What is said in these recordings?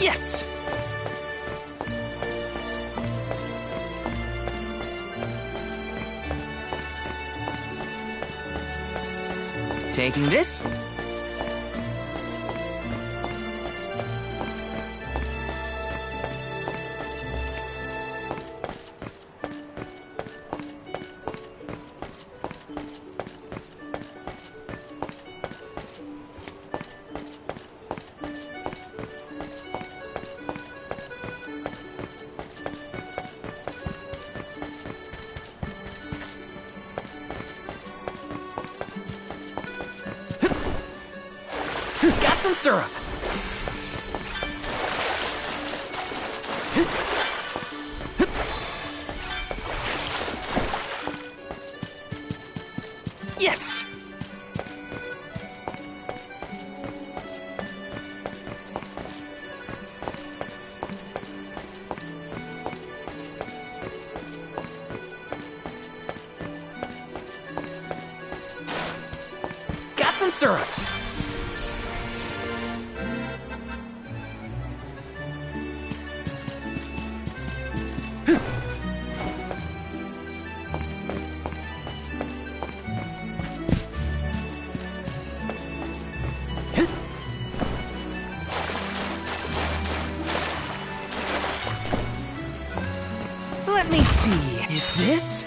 Yes! Taking this. Got some syrup. Yes! Got some syrup. Let me see. Is this?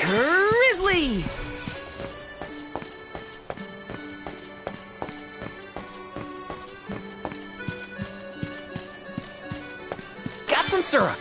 Grizzly! Got some syrup.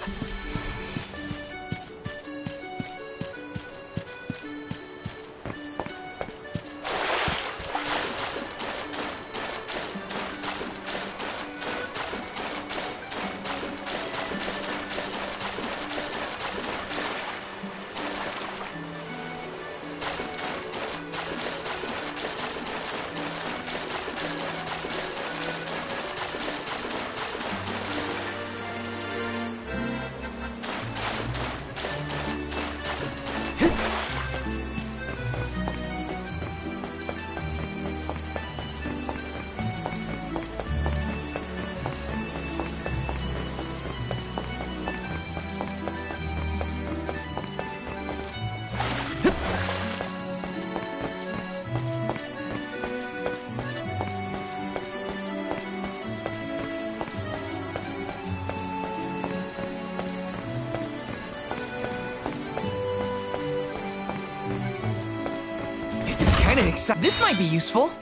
Kinda excited. This might be useful.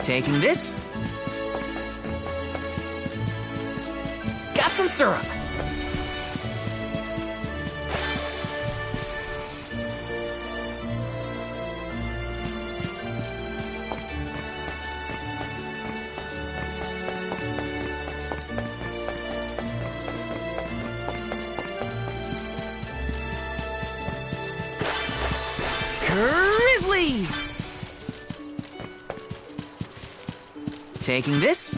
Taking this. Got some syrup. Grizzly! Taking this?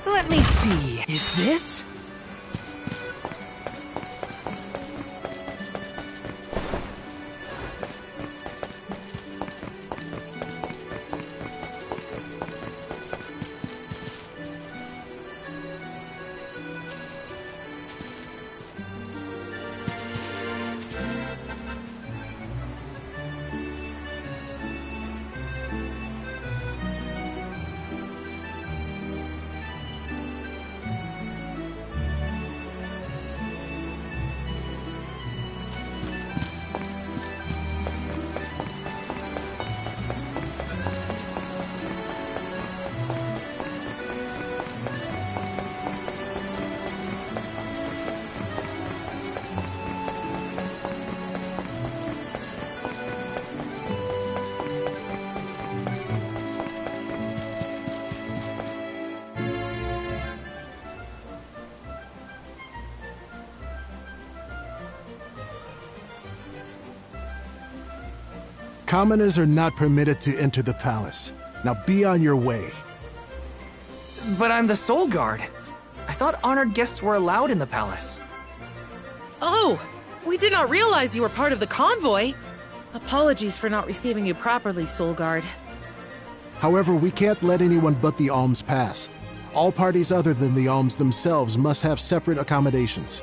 Let me see. Is this? Commoners are not permitted to enter the palace. Now be on your way. But I'm the Soul Guard. I thought honored guests were allowed in the palace. Oh, we did not realize you were part of the convoy. Apologies for not receiving you properly, Soul Guard. However, we can't let anyone but the alms pass. All parties other than the alms themselves must have separate accommodations.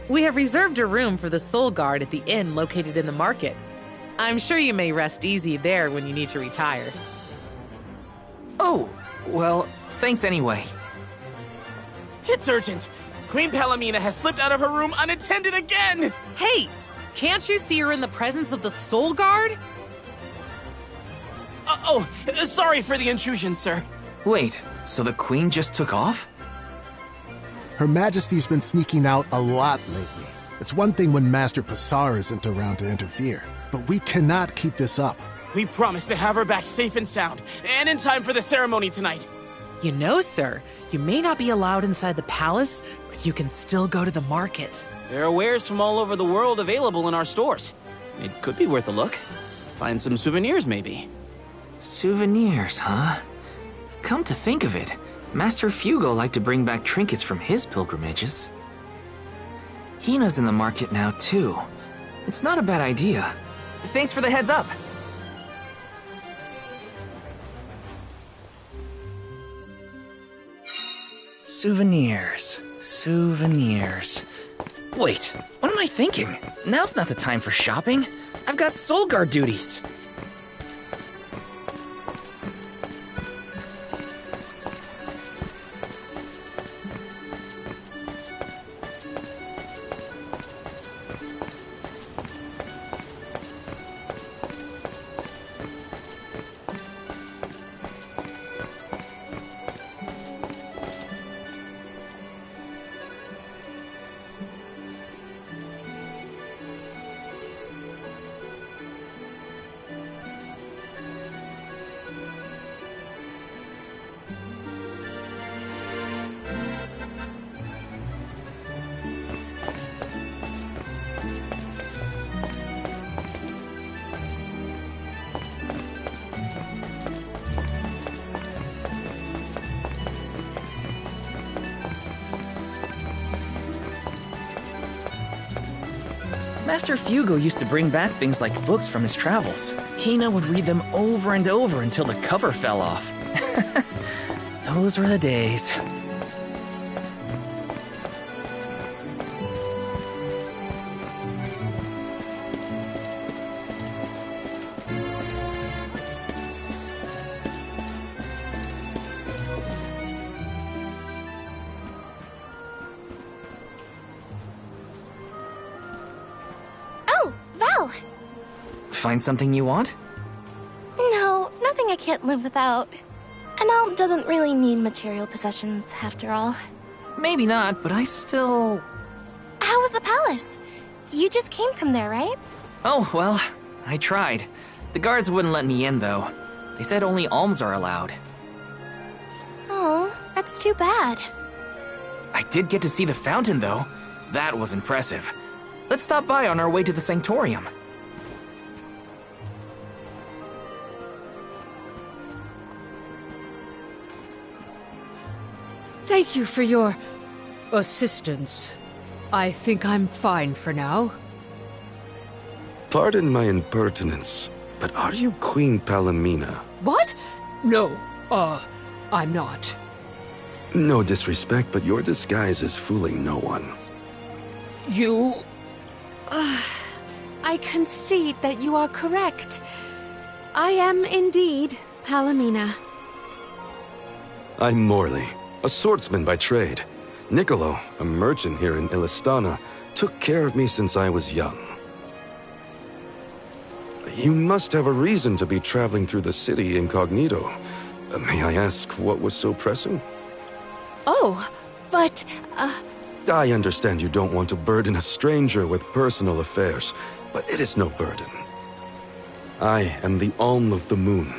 We have reserved a room for the Soul Guard at the inn located in the market. I'm sure you may rest easy there when you need to retire. Oh, well, thanks anyway. It's urgent. Queen Palomina has slipped out of her room unattended again! Hey, can't you see her in the presence of the Soul Guard? Sorry for the intrusion, sir. Wait, so the Queen just took off? Her Majesty's been sneaking out a lot lately. It's one thing when Master Passar isn't around to interfere, but we cannot keep this up. We promised to have her back safe and sound, and in time for the ceremony tonight. You know, sir, you may not be allowed inside the palace, but you can still go to the market. There are wares from all over the world available in our stores. It could be worth a look. Find some souvenirs, maybe. Souvenirs, huh? Come to think of it, Master Fugo liked to bring back trinkets from his pilgrimages. Hina's in the market now, too. It's not a bad idea. Thanks for the heads up. Souvenirs. Wait, what am I thinking? Now's not the time for shopping. I've got Soul Guard duties. Master Fugo used to bring back things like books from his travels. Hina would read them over and over until the cover fell off. Those were the days. Oh, Val! Find something you want? can't live without. An alm doesn't really need material possessions, after all. Maybe not, but I still... How was the palace? You just came from there, right? Oh, well, I tried. The guards wouldn't let me in, though. They said only alms are allowed. Oh, that's too bad. I did get to see the fountain, though. That was impressive. Let's stop by on our way to the Sanctorium. Thank you for your assistance. I think I'm fine for now. Pardon my impertinence, but are you Queen Palomina? What? No, I'm not. No disrespect, but your disguise is fooling no one. You... I concede that you are correct. I am indeed Palomina. I'm Morley, a swordsman by trade. Niccolo, a merchant here in Illistana, took care of me since I was young. You must have a reason to be traveling through the city incognito. May I ask what was so pressing? Oh, but, I understand you don't want to burden a stranger with personal affairs, but it is no burden. I am the Alm of the Moon.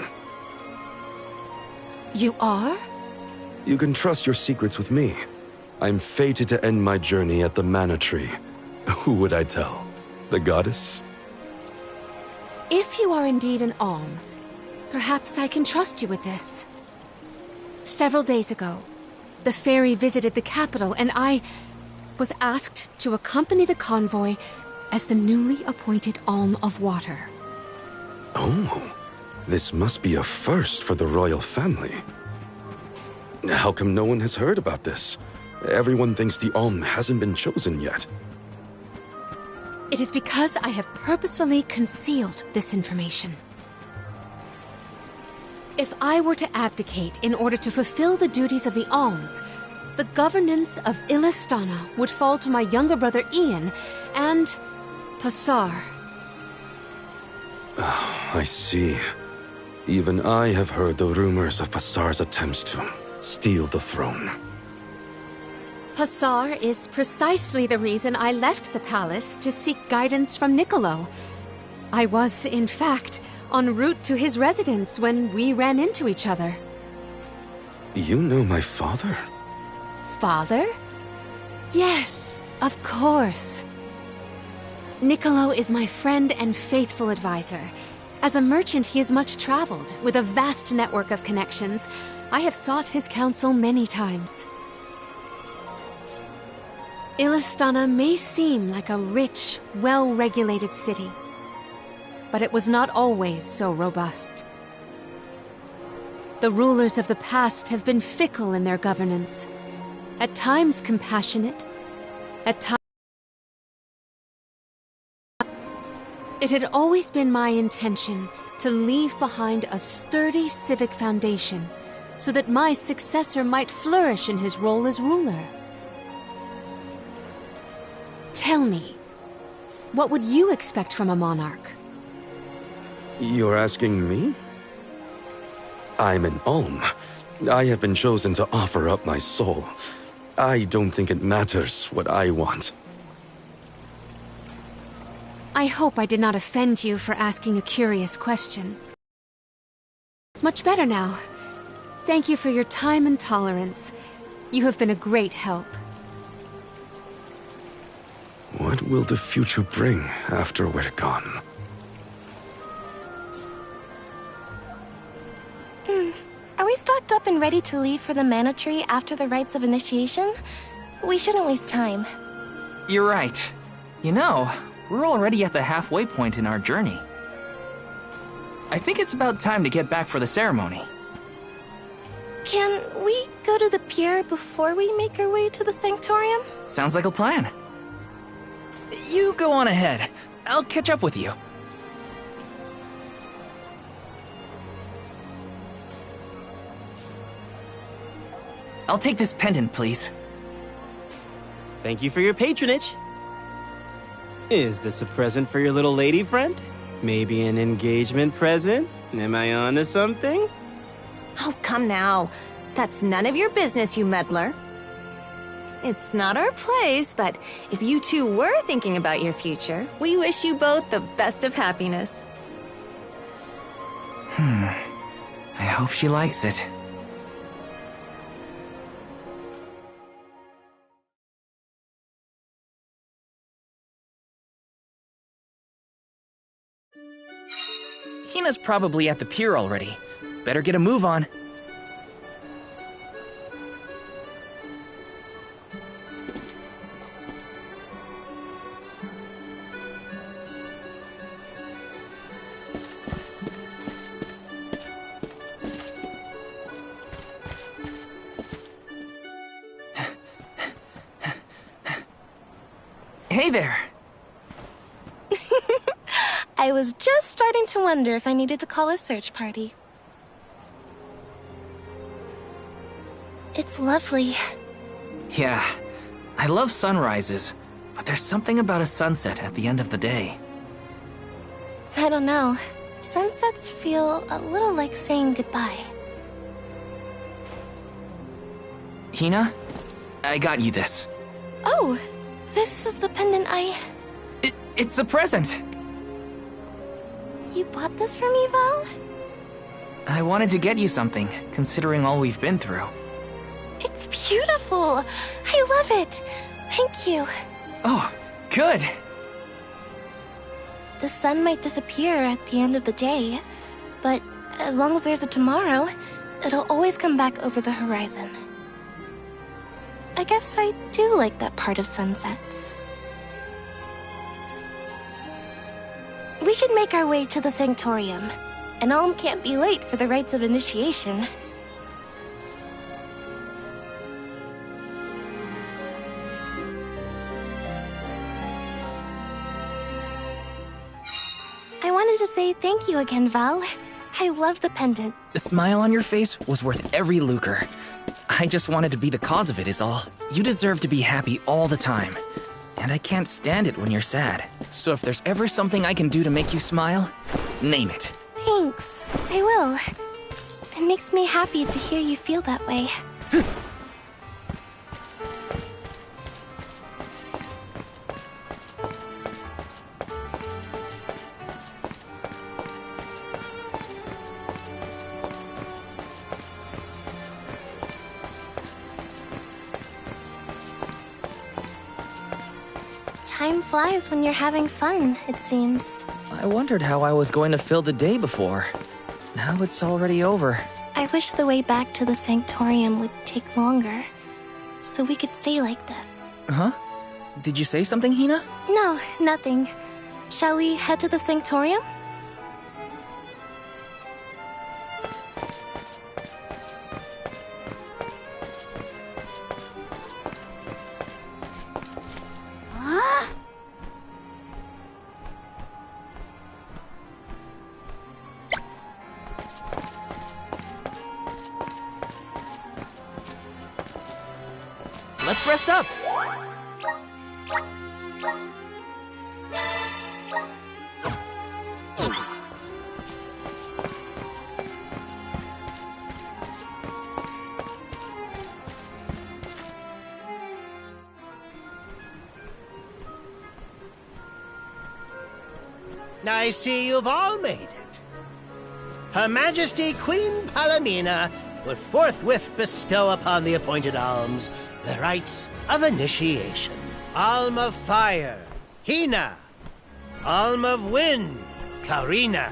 You are? You can trust your secrets with me. I'm fated to end my journey at the Mana Tree. Who would I tell? The goddess? If you are indeed an Alm, perhaps I can trust you with this. Several days ago, the fairy visited the capital, and I was asked to accompany the convoy as the newly appointed Alm of Water. Oh, this must be a first for the royal family. How come no one has heard about this? Everyone thinks the Alm hasn't been chosen yet. It is because I have purposefully concealed this information. If I were to abdicate in order to fulfill the duties of the Alms, the governance of Illistana would fall to my younger brother Ian and Passar. I see. Even I have heard the rumors of Passar's attempts to steal the throne. Passar is precisely the reason I left the palace to seek guidance from Niccolo. I was, in fact, en route to his residence when we ran into each other. You know my father? Father? Yes, of course. Niccolo is my friend and faithful advisor. As a merchant, he is much traveled, with a vast network of connections. I have sought his counsel many times. Illistana may seem like a rich, well-regulated city, but it was not always so robust. The rulers of the past have been fickle in their governance, at times compassionate, at times... It had always been my intention to leave behind a sturdy civic foundation so that my successor might flourish in his role as ruler. Tell me, what would you expect from a monarch? You're asking me? I'm an Alm. I have been chosen to offer up my soul. I don't think it matters what I want. I hope I did not offend you for asking a curious question. It's much better now. Thank you for your time and tolerance. You have been a great help. What will the future bring after we're gone? Are we stocked up and ready to leave for the Mana Tree after the rites of initiation? We shouldn't waste time. You're right. You know, we're already at the halfway point in our journey. I think it's about time to get back for the ceremony. Can we go to the pier before we make our way to the Sanctorium? Sounds like a plan. You go on ahead. I'll catch up with you. I'll take this pendant, please. Thank you for your patronage. Is this a present for your little lady friend? Maybe an engagement present? Am I onto something? Oh, come now. That's none of your business, you meddler. It's not our place, but if you two were thinking about your future, we wish you both the best of happiness. I hope she likes it. Hina's probably at the pier already. Better get a move on. Hey there! I was just starting to wonder if I needed to call a search party. It's lovely. Yeah, I love sunrises, but there's something about a sunset at the end of the day. I don't know. Sunsets feel a little like saying goodbye. Hina, I got you this. Oh, this is the pendant It's a present! You bought this for me, Val? I wanted to get you something, considering all we've been through. It's beautiful! I love it! Thank you. Oh, good! The sun might disappear at the end of the day, but as long as there's a tomorrow, it'll always come back over the horizon. I guess I do like that part of sunsets. We should make our way to the Sanctorium. An alm can't be late for the rites of initiation. I wanted to say thank you again, Val. I love the pendant. The smile on your face was worth every lucre. I just wanted to be the cause of it is all. You deserve to be happy all the time. And I can't stand it when you're sad. So if there's ever something I can do to make you smile, name it. Thanks. I will. It makes me happy to hear you feel that way. Time flies when you're having fun, it seems. I wondered how I was going to fill the day before. Now it's already over. I wish the way back to the Sanctorium would take longer, so we could stay like this. Huh? Did you say something, Hina? No, nothing. Shall we head to the Sanctorium? Let's rest up! I see you've all made it. Her Majesty Queen Palamina will forthwith bestow upon the appointed alms the rites of initiation. Alm of Fire, Hina. Alm of Wind, Karina.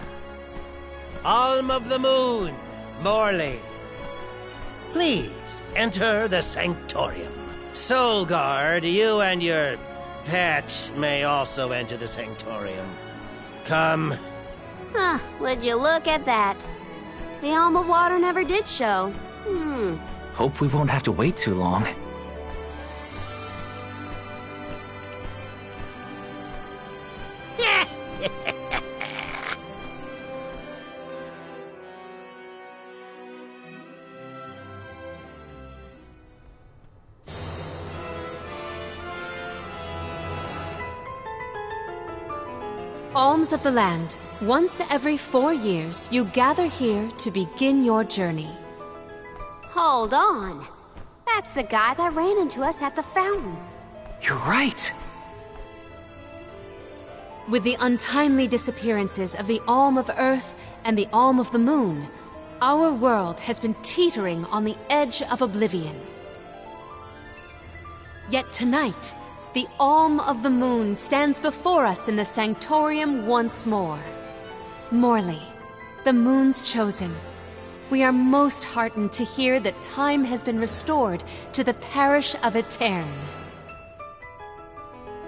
Alm of the Moon, Morley. Please enter the Sanctorium. Soul Guard, you and your pet may also enter the Sanctorium. Come. Would you look at that? The Alm of Water never did show. Hope we won't have to wait too long. Alms of the land. Once every 4 years, you gather here to begin your journey. Hold on. That's the guy that ran into us at the fountain. You're right. With the untimely disappearances of the Alm of Earth and the Alm of the Moon, our world has been teetering on the edge of oblivion. Yet tonight, the Alm of the Moon stands before us in the Sanctorium once more. Morley, the Moon's chosen, we are most heartened to hear that time has been restored to the parish of Aeterne.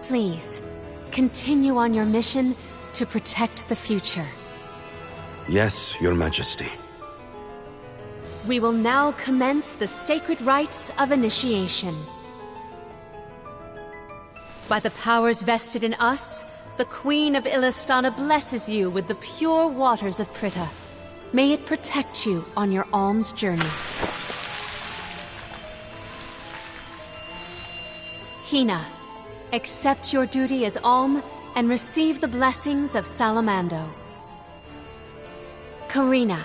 Please, continue on your mission to protect the future. Yes, Your Majesty. We will now commence the sacred rites of initiation. By the powers vested in us, the Queen of Illistana blesses you with the pure waters of Pritta. May it protect you on your alms journey. Hina, accept your duty as alm and receive the blessings of Salamando. Karina,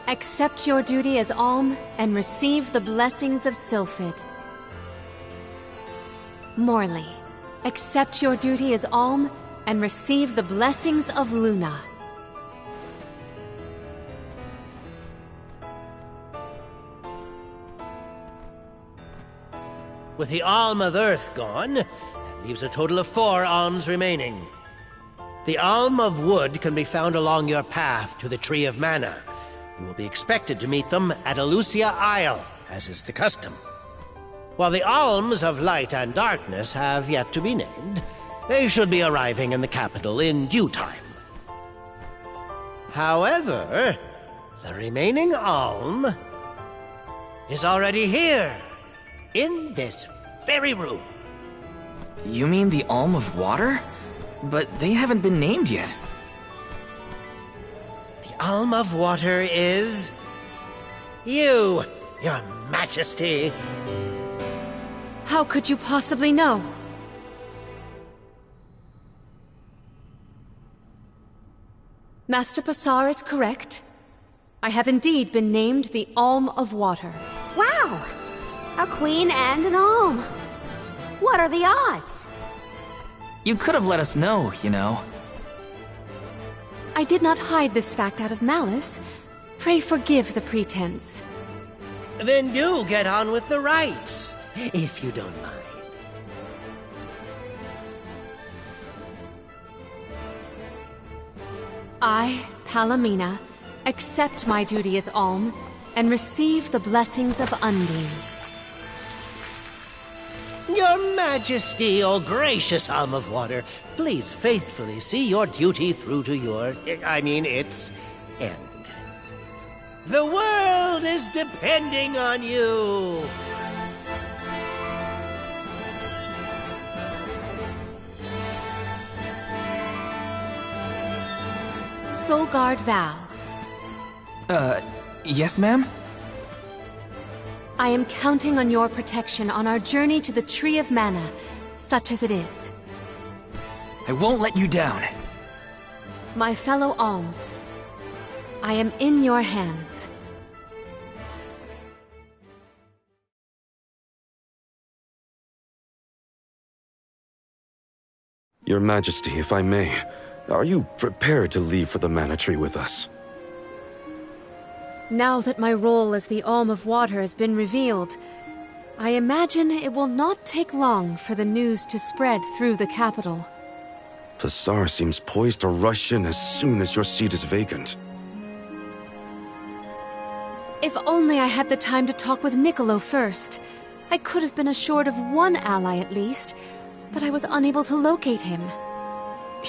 accept your duty as alm and receive the blessings of Sylphid. Morley, accept your duty as alm and receive the blessings of Luna. With the Alm of Earth gone, that leaves a total of 4 alms remaining. The Alm of Wood can be found along your path to the Tree of Mana. You will be expected to meet them at Elusia Isle, as is the custom. While the Alms of Light and Darkness have yet to be named, they should be arriving in the capital in due time. However, the remaining Alm is already here, in this very room. You mean the Alm of Water? But they haven't been named yet. The Alm of Water is... you, Your Majesty. How could you possibly know? Master Passar is correct. I have indeed been named the Alm of Water. Wow! A queen and an alm. What are the odds? You could have let us know, you know. I did not hide this fact out of malice. Pray forgive the pretense. Then do get on with the rites, if you don't mind. I, Palamina, accept my duty as alm and receive the blessings of Undine. Your Majesty, O gracious Alm of Water, please faithfully see your duty through to its end. The world is depending on you. Solgard Val. Yes, ma'am? I am counting on your protection on our journey to the Tree of Mana, such as it is. I won't let you down. My fellow alms, I am in your hands. Your Majesty, if I may, are you prepared to leave for the Mana Tree with us? Now that my role as the Alm of Water has been revealed, I imagine it will not take long for the news to spread through the capital. Passar seems poised to rush in as soon as your seat is vacant. If only I had the time to talk with Niccolo first. I could have been assured of one ally at least, but I was unable to locate him.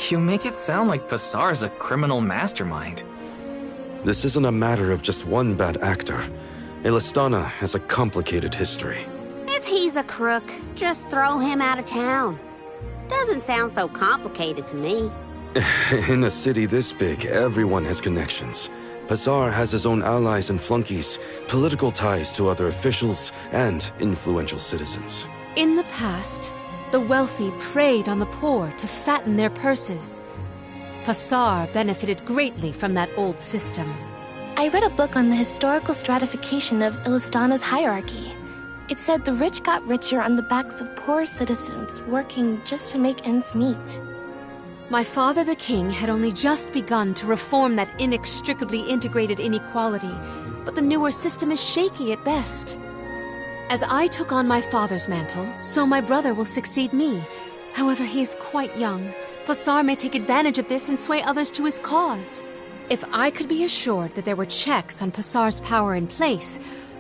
You make it sound like Passar's a criminal mastermind. This isn't a matter of just one bad actor. Illistana has a complicated history. If he's a crook, just throw him out of town. Doesn't sound so complicated to me. In a city this big, everyone has connections. Passar has his own allies and flunkies, political ties to other officials, and influential citizens. In the past, the wealthy preyed on the poor to fatten their purses. Passar benefited greatly from that old system. I read a book on the historical stratification of Illistana's hierarchy. It said the rich got richer on the backs of poor citizens working just to make ends meet. My father, the king, had only just begun to reform that inextricably integrated inequality, but the newer system is shaky at best. As I took on my father's mantle, so my brother will succeed me. However, he is quite young. Pasar may take advantage of this and sway others to his cause. If I could be assured that there were checks on Pasar's power in place,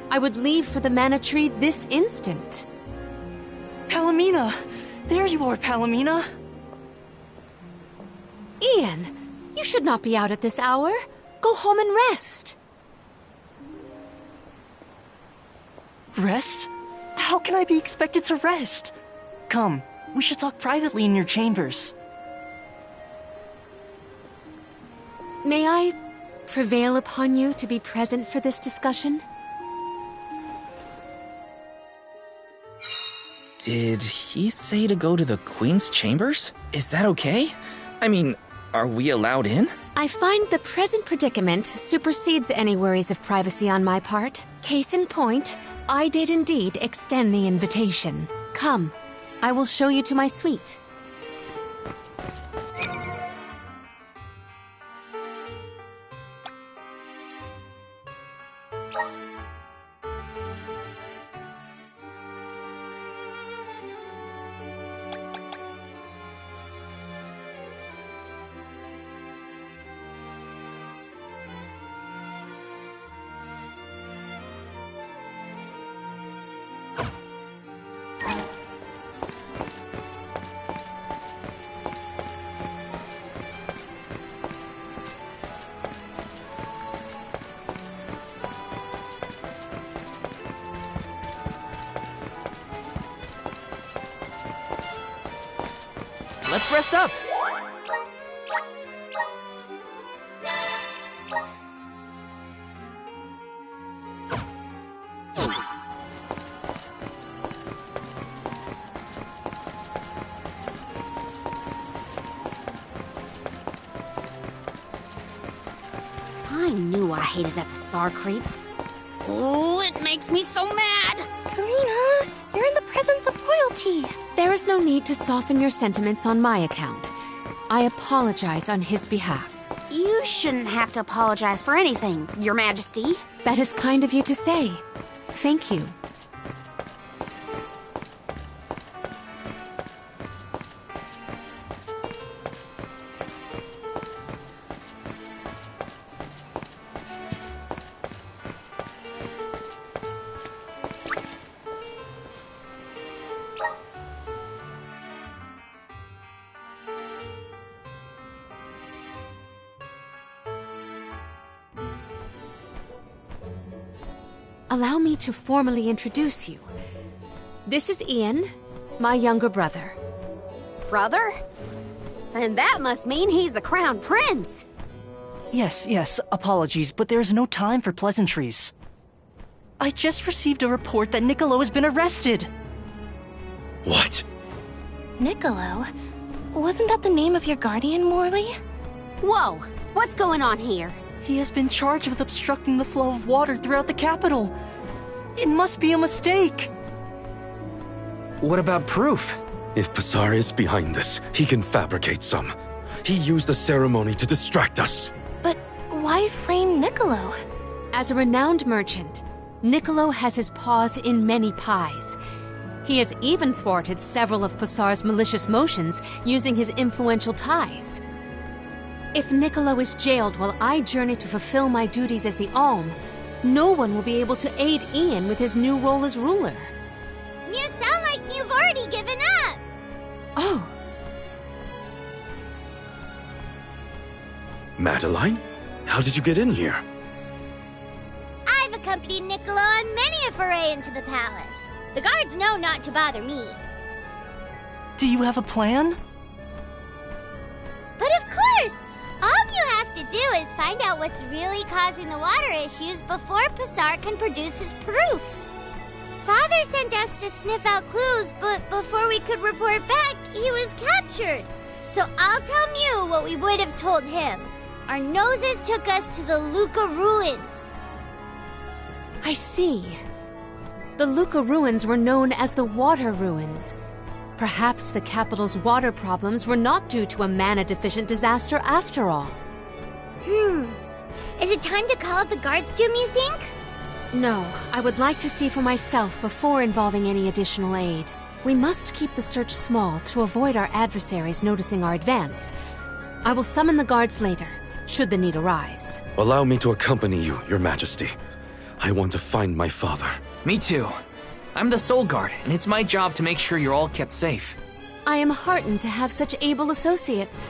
I would leave for the Mana Tree this instant. Palomina! There you are, Palomina! Ian, you should not be out at this hour. Go home and rest. Rest? How can I be expected to rest? Come, we should talk privately in your chambers. May I prevail upon you to be present for this discussion? Did he say to go to the Queen's chambers? Is that okay? I mean, are we allowed in? I find the present predicament supersedes any worries of privacy on my part. Case in point, I did indeed extend the invitation. Come, I will show you to my suite. Let's rest up. I knew I hated that Pasar creep. Oh, it makes me so mad! Karina, you're in the presence of royalty. There is no need to soften your sentiments on my account. I apologize on his behalf. You shouldn't have to apologize for anything, Your Majesty. That is kind of you to say. Thank you. Allow me to formally introduce you. This is Ian, my younger brother. Brother? Then that must mean he's the crown prince. Yes, apologies, but there's no time for pleasantries. I just received a report that Niccolo has been arrested. What? Niccolo? Wasn't that the name of your guardian, Morley? Whoa, what's going on here? He has been charged with obstructing the flow of water throughout the capital. It must be a mistake. What about proof? If Pasar is behind this, he can fabricate some. He used the ceremony to distract us. But why frame Niccolo? As a renowned merchant, Niccolo has his paws in many pies. He has even thwarted several of Pasar's malicious motions using his influential ties. If Niccolo is jailed while I journey to fulfill my duties as the Alm, no one will be able to aid Ian with his new role as ruler. You sound like you've already given up. Oh. Madeline? How did you get in here? I've accompanied Niccolo on many a foray into the palace. The guards know not to bother me. Do you have a plan? But of course! All you have to do is find out what's really causing the water issues before Pasar can produce his proof. Father sent us to sniff out clues, but before we could report back, he was captured. So I'll tell Mew what we would have told him. Our noses took us to the Luca ruins. I see. The Luca ruins were known as the Water Ruins. Perhaps the capital's water problems were not due to a mana-deficient disaster after all. Is it time to call up the guards, Doom, you think? No, I would like to see for myself before involving any additional aid. We must keep the search small to avoid our adversaries noticing our advance. I will summon the guards later, should the need arise. Allow me to accompany you, Your Majesty. I want to find my father. Me too. I'm the Soul Guard, and it's my job to make sure you're all kept safe. I am heartened to have such able associates.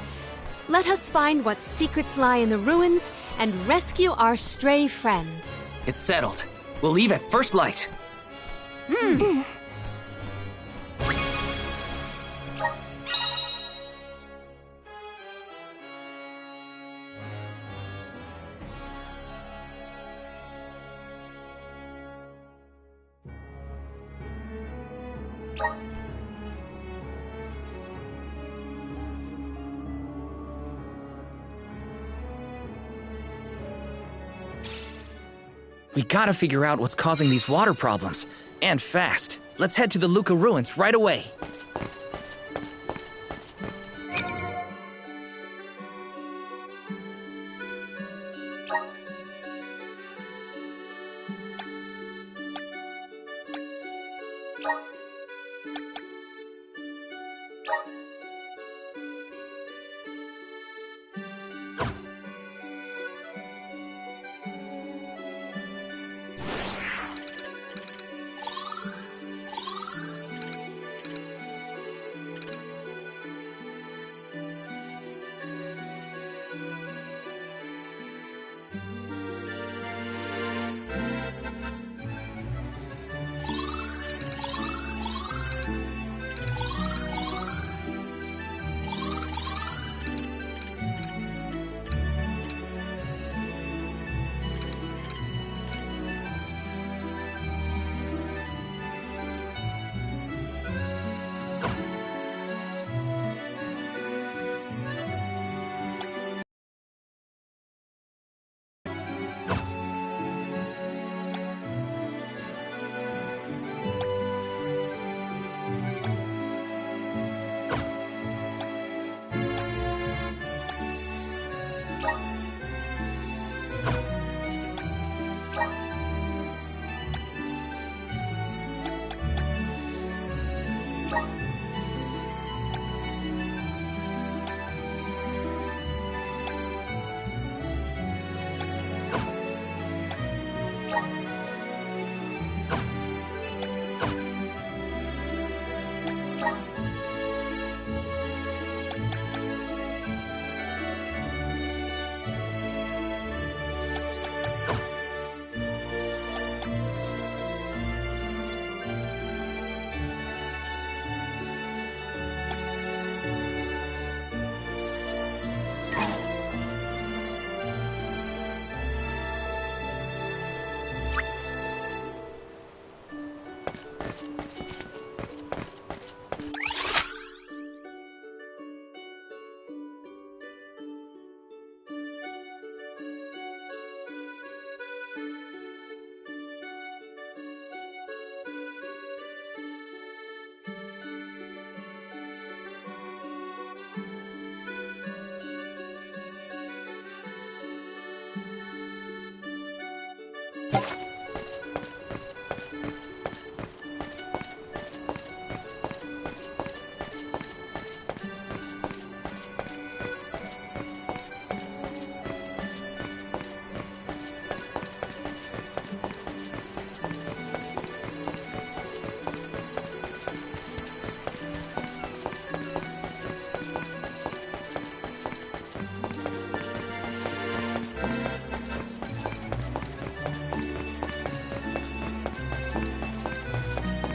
Let us find what secrets lie in the ruins and rescue our stray friend. It's settled. We'll leave at first light. We gotta figure out what's causing these water problems. And fast. Let's head to the Luca ruins right away.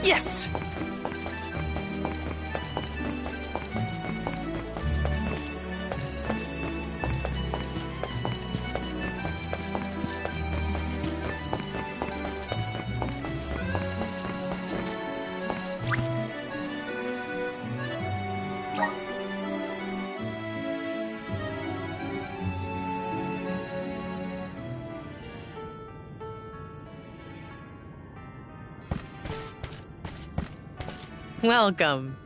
Yes! Welcome.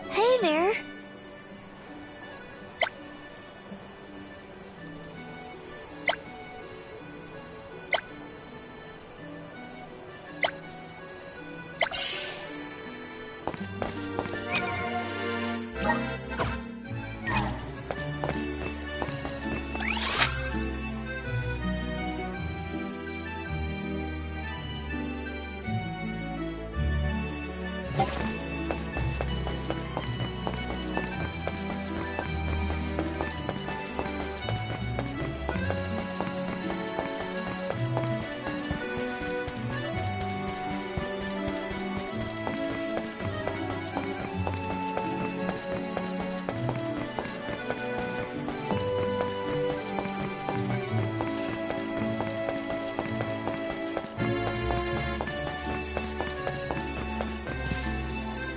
Hey there.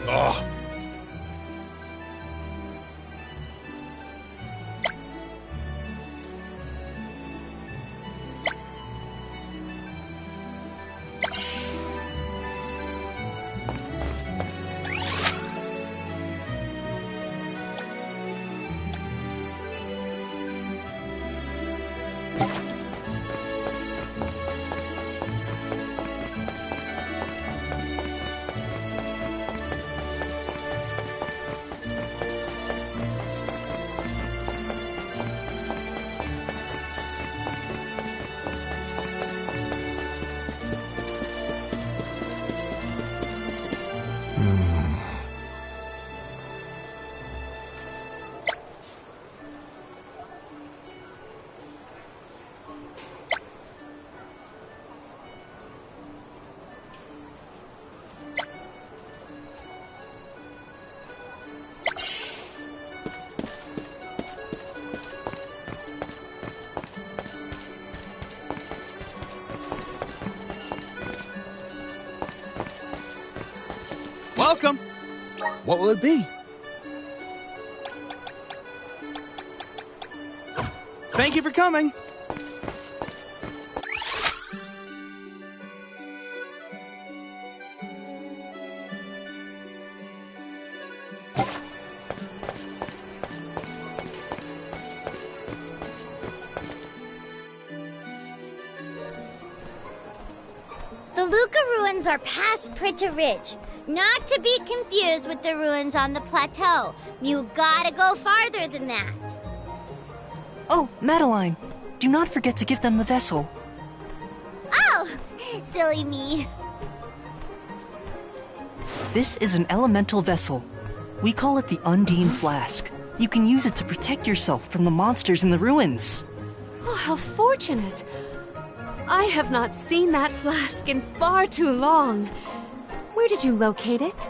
Ugh. Welcome. What will it be? Thank you for coming. The Luca ruins are past Prita Ridge, not to be confused with the ruins on the plateau. You gotta go farther than that. Oh, Madeline, do not forget to give them the vessel. Oh, silly me. This is an elemental vessel. We call it the Undine Flask. You can use it to protect yourself from the monsters in the ruins. Oh, how fortunate. I have not seen that flask in far too long. Where did you locate it?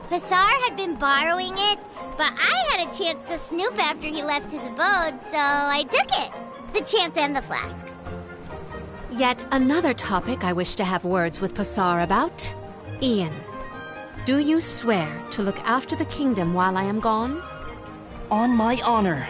Pasar had been borrowing it, but I had a chance to snoop after he left his abode, so I took it. The chance and the flask. Yet another topic I wish to have words with Pasar about. Ian, do you swear to look after the kingdom while I am gone? On my honor.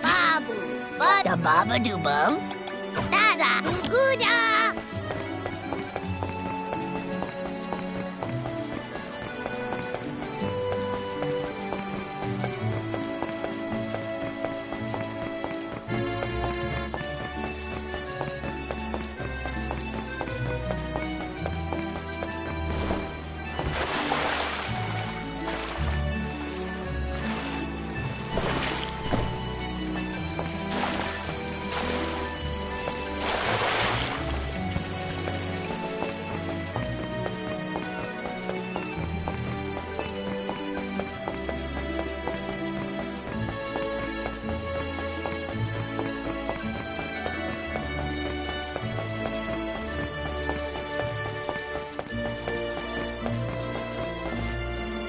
Babu, bada baba dooba, dada, gooda.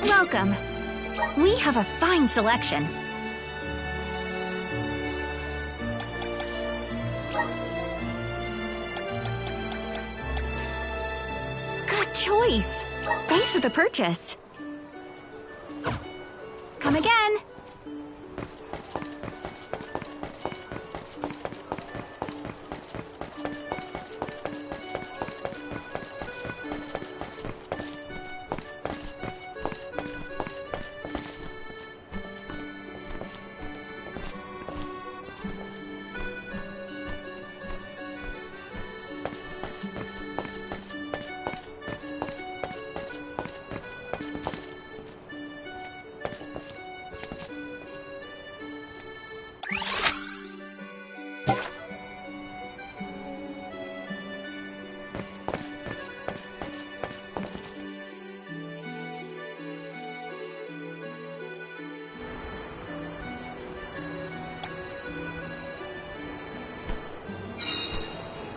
Welcome. We have a fine selection. Good choice. Thanks for the purchase. Come again.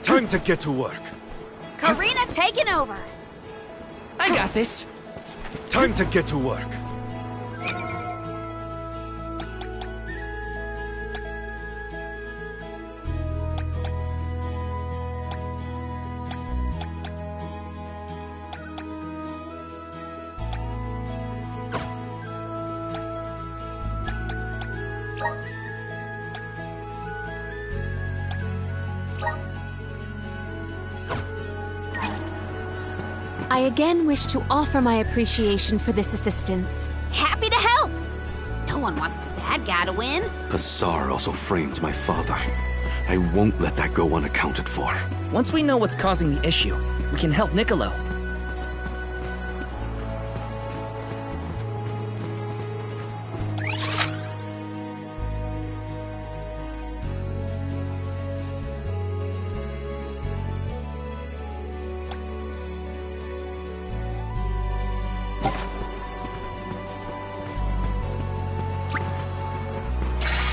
Time to get to work. Karina taking over. I got this. Time to get to work. I again wish to offer my appreciation for this assistance. Happy to help. No one wants the bad guy to win. Pasar also framed my father. I won't let that go unaccounted for. Once we know what's causing the issue, we can help Niccolo.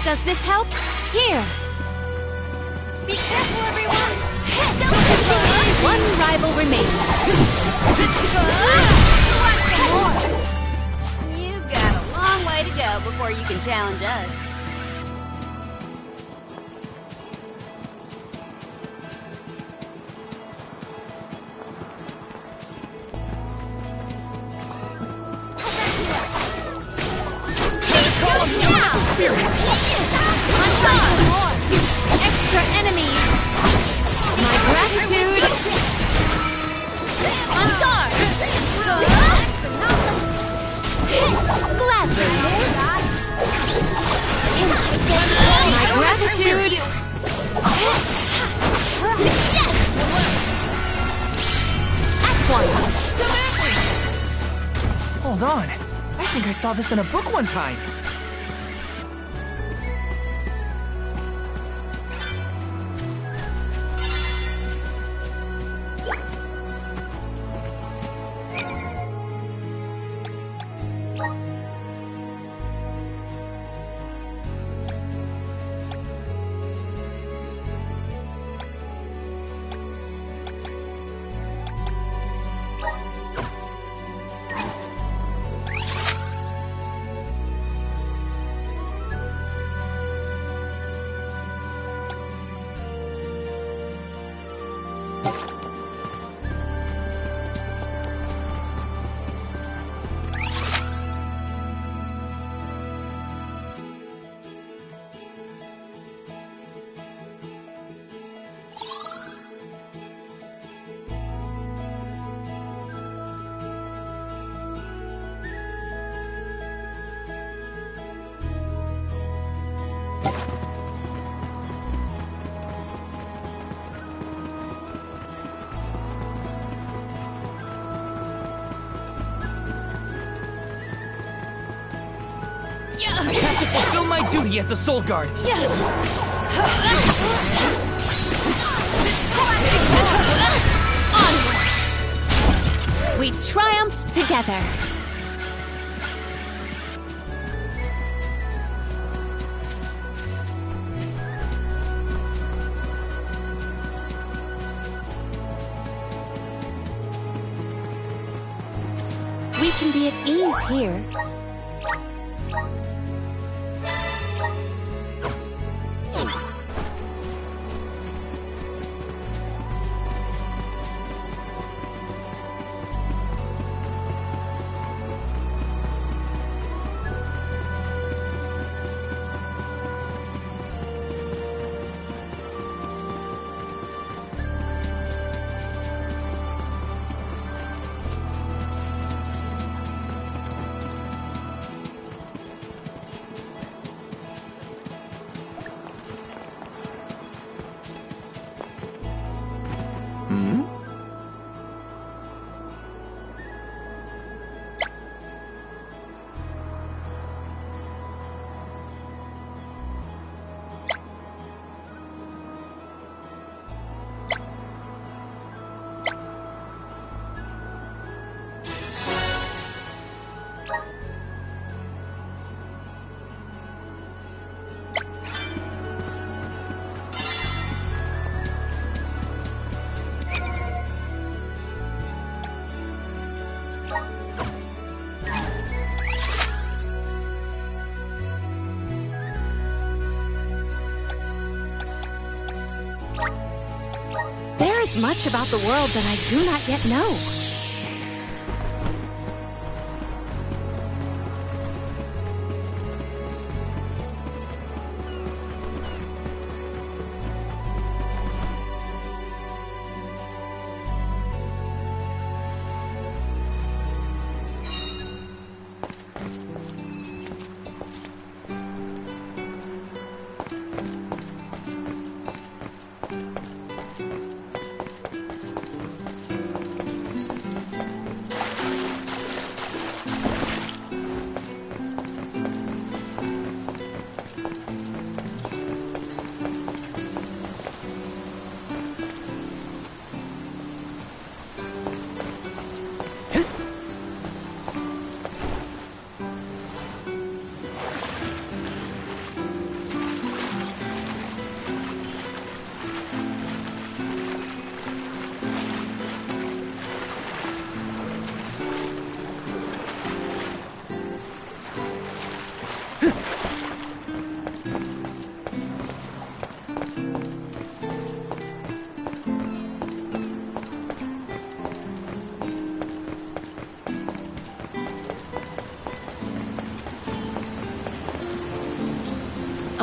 Does this help? Here! Be careful, everyone! One rival remains. You've got a long way to go before you can challenge us. Extra enemies! My gratitude! On guard! Gladly! My gratitude! Yes! At once! Hold on. I think I saw this in a book one time. my duty as the Soul Guard. Onward! We triumphed together. We can be at ease here. There is much about the world that I do not yet know.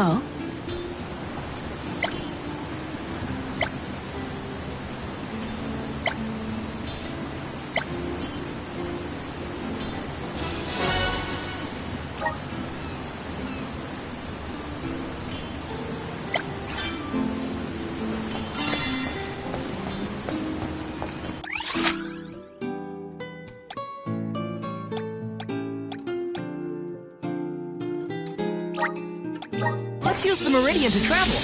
Oh? Let's use the Meridian to travel.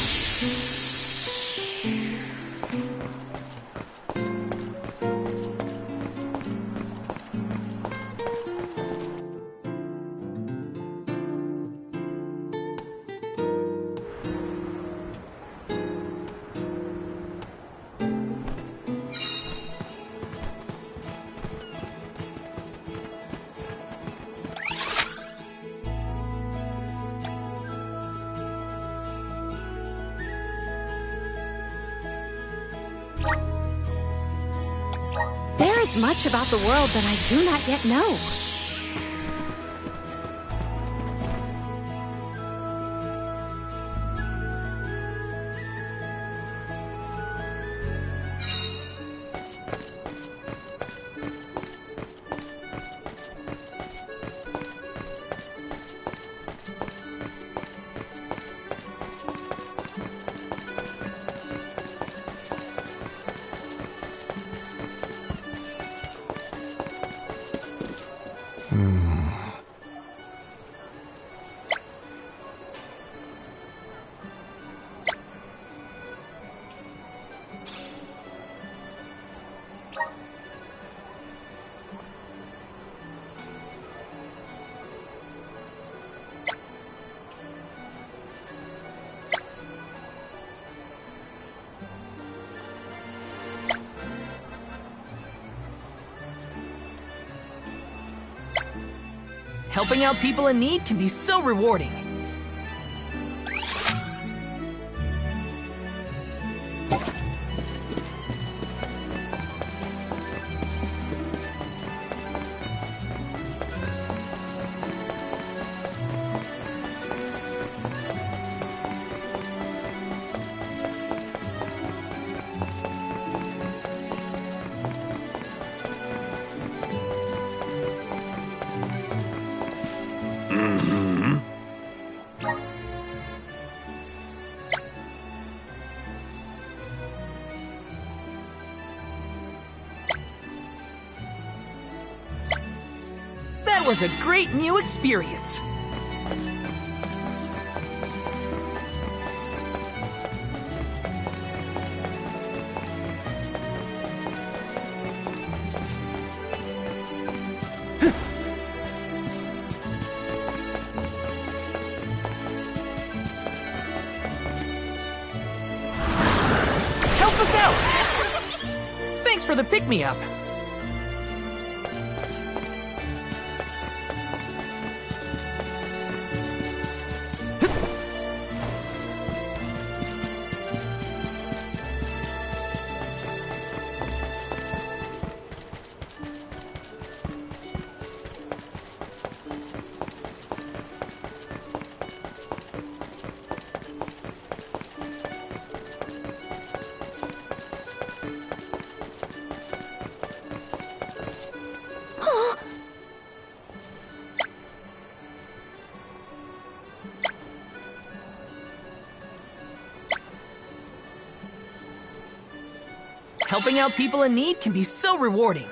There is much about the world that I do not yet know. Helping out people in need can be so rewarding. That was a great new experience. Help us out! Thanks for the pick-me-up. Helping out people in need can be so rewarding.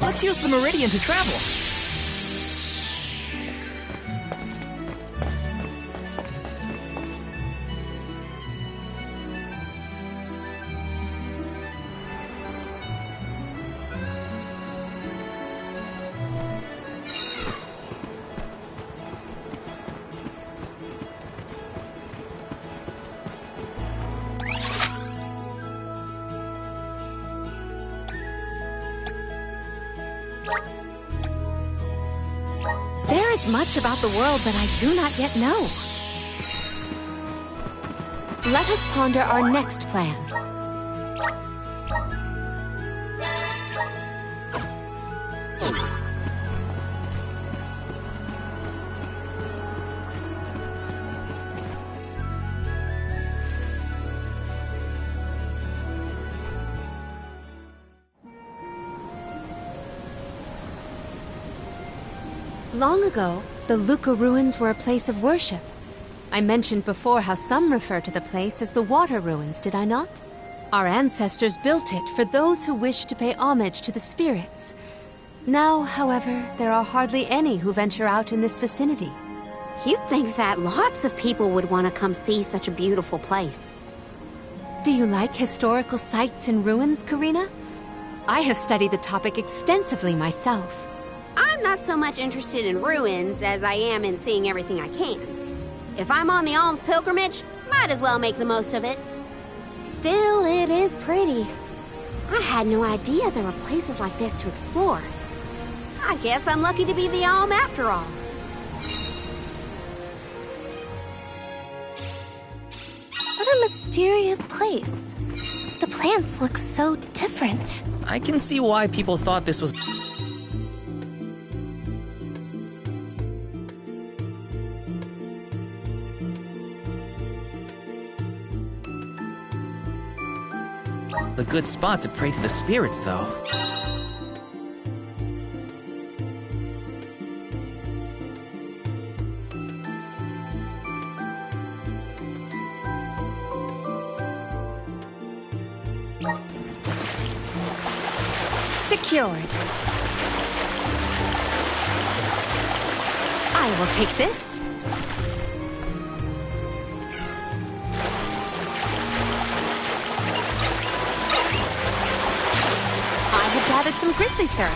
Let's use the Meridian to travel. There is much about the world that I do not yet know. Let us ponder our next plan. Long ago, the Luca ruins were a place of worship. I mentioned before how some refer to the place as the Water Ruins, did I not? Our ancestors built it for those who wished to pay homage to the spirits. Now, however, there are hardly any who venture out in this vicinity. You'd think that lots of people would want to come see such a beautiful place. Do you like historical sites and ruins, Karina? I have studied the topic extensively myself. I'm not so much interested in ruins as I am in seeing everything I can. If I'm on the alms pilgrimage, might as well make the most of it. Still, it is pretty. I had no idea there were places like this to explore. I guess I'm lucky to be the alm after all. What a mysterious place. The plants look so different. I can see why people thought this was a good spot to pray to the spirits, though. Secured. I will take this. I have gathered some grizzly syrup.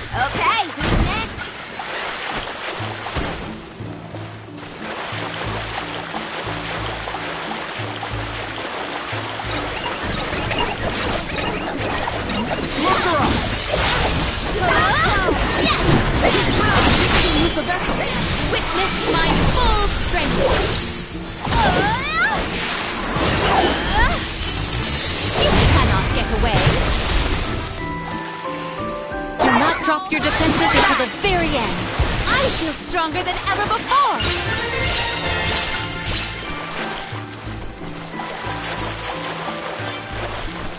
Okay, who's next? Use the vessel. Witness my full strength. You cannot get away. Do not drop your defenses until the very end. I feel stronger than ever before.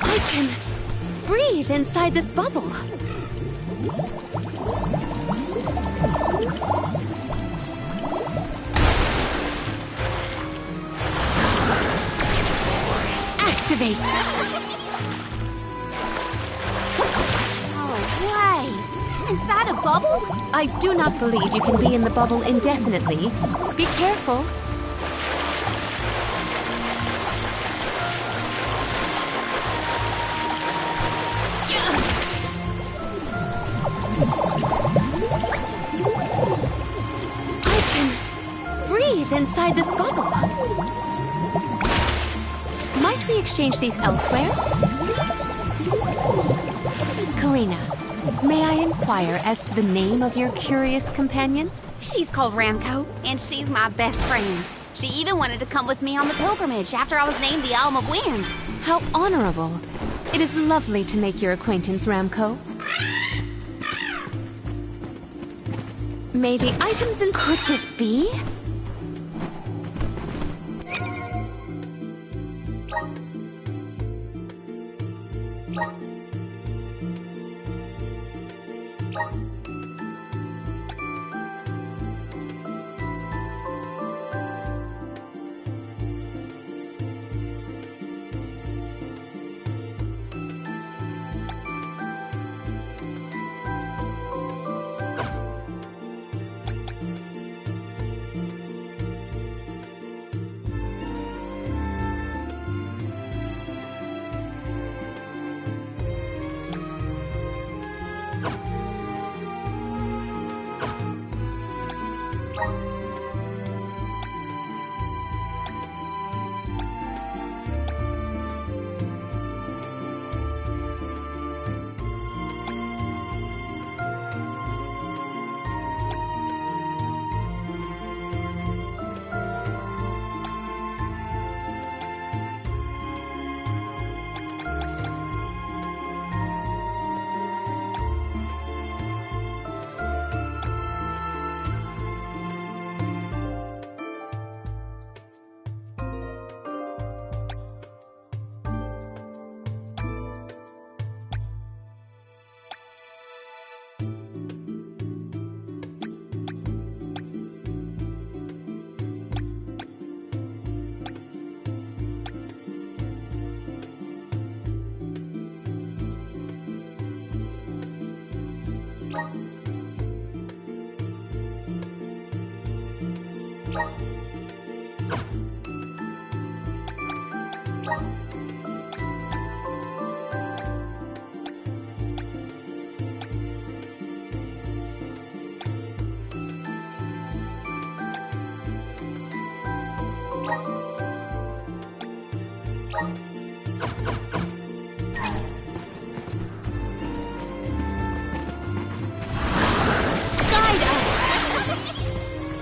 I can breathe inside this bubble. Activate. Oh, way. Inside a bubble? I do not believe you can be in the bubble indefinitely. Be careful. I can breathe inside this bubble. Might we exchange these elsewhere? Karina, may I inquire as to the name of your curious companion? She's called Ramco, and she's my best friend. She even wanted to come with me on the pilgrimage after I was named the Alm of Wind. How honorable. It is lovely to make your acquaintance, Ramco. May the items in... Could this be?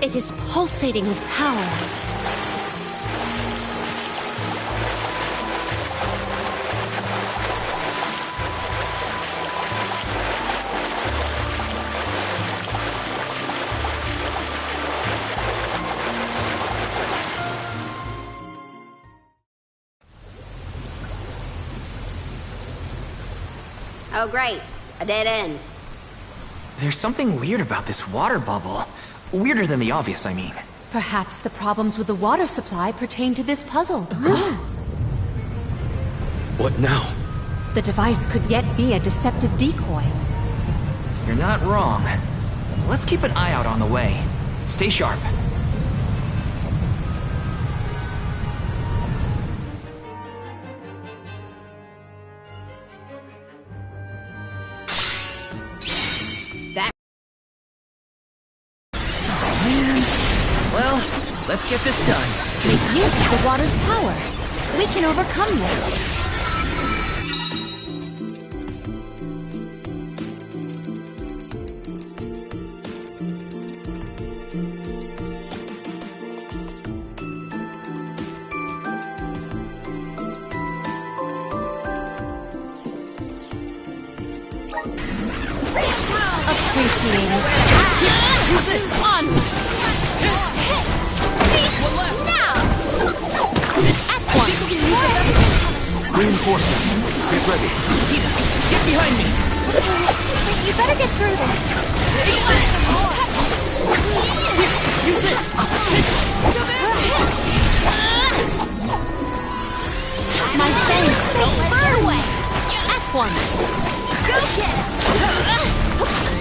It is pulsating with power. Oh great, a dead end. There's something weird about this water bubble. Weirder than the obvious, I mean. Perhaps the problems with the water supply pertain to this puzzle. What now? The device could yet be a deceptive decoy. You're not wrong. Let's keep an eye out on the way. Stay sharp. Well, let's get this done. Make use of the water's power. We can overcome this. Appreciate it. Use this on! Reinforcements. Get ready. Hina, get behind me! You better get through this. Use this! My thanks. Far away. At once. Go get him.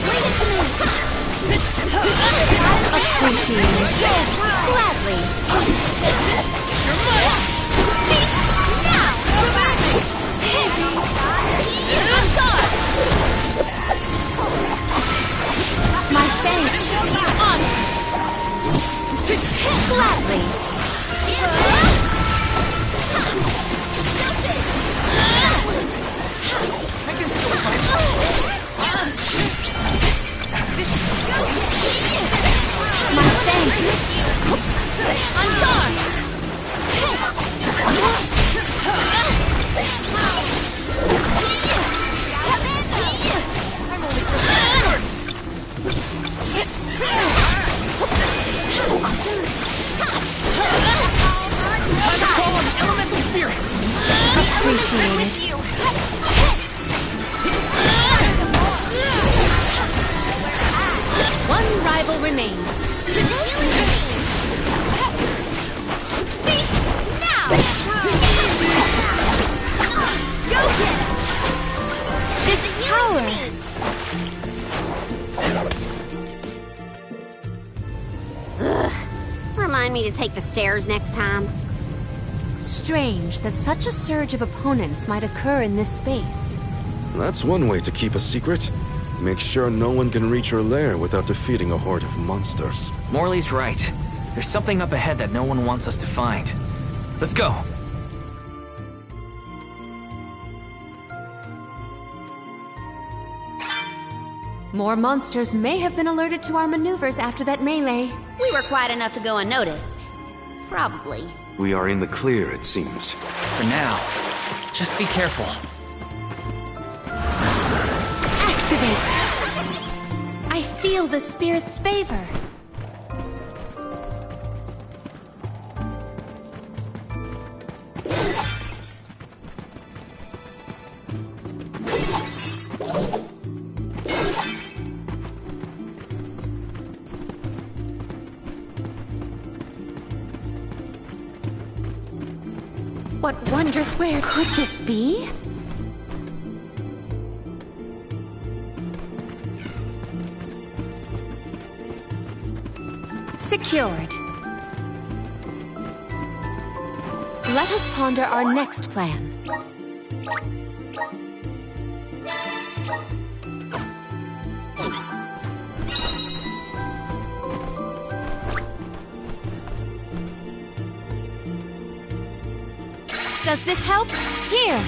Leave it to me. Appreciate it. Gladly. You're mine! Now. I'm gone! My thanks. On! Gladly. I can still fight! My thanks. I'm gone! Time to call on elemental spirits! Appreciate it. One rival remains. Now. Go get him. This power. Remind me to take the stairs next time. Strange that such a surge of opponents might occur in this space. That's one way to keep a secret. Make sure no one can reach your lair without defeating a horde of monsters. Morley's right. There's something up ahead that no one wants us to find. Let's go. More monsters may have been alerted to our maneuvers after that melee. We were quiet enough to go unnoticed. Probably. We are in the clear, it seems. For now, just be careful. Activate! I feel the spirit's favor. What wondrous where could this be? Secured. Let us ponder our next plan. Does this help? Here!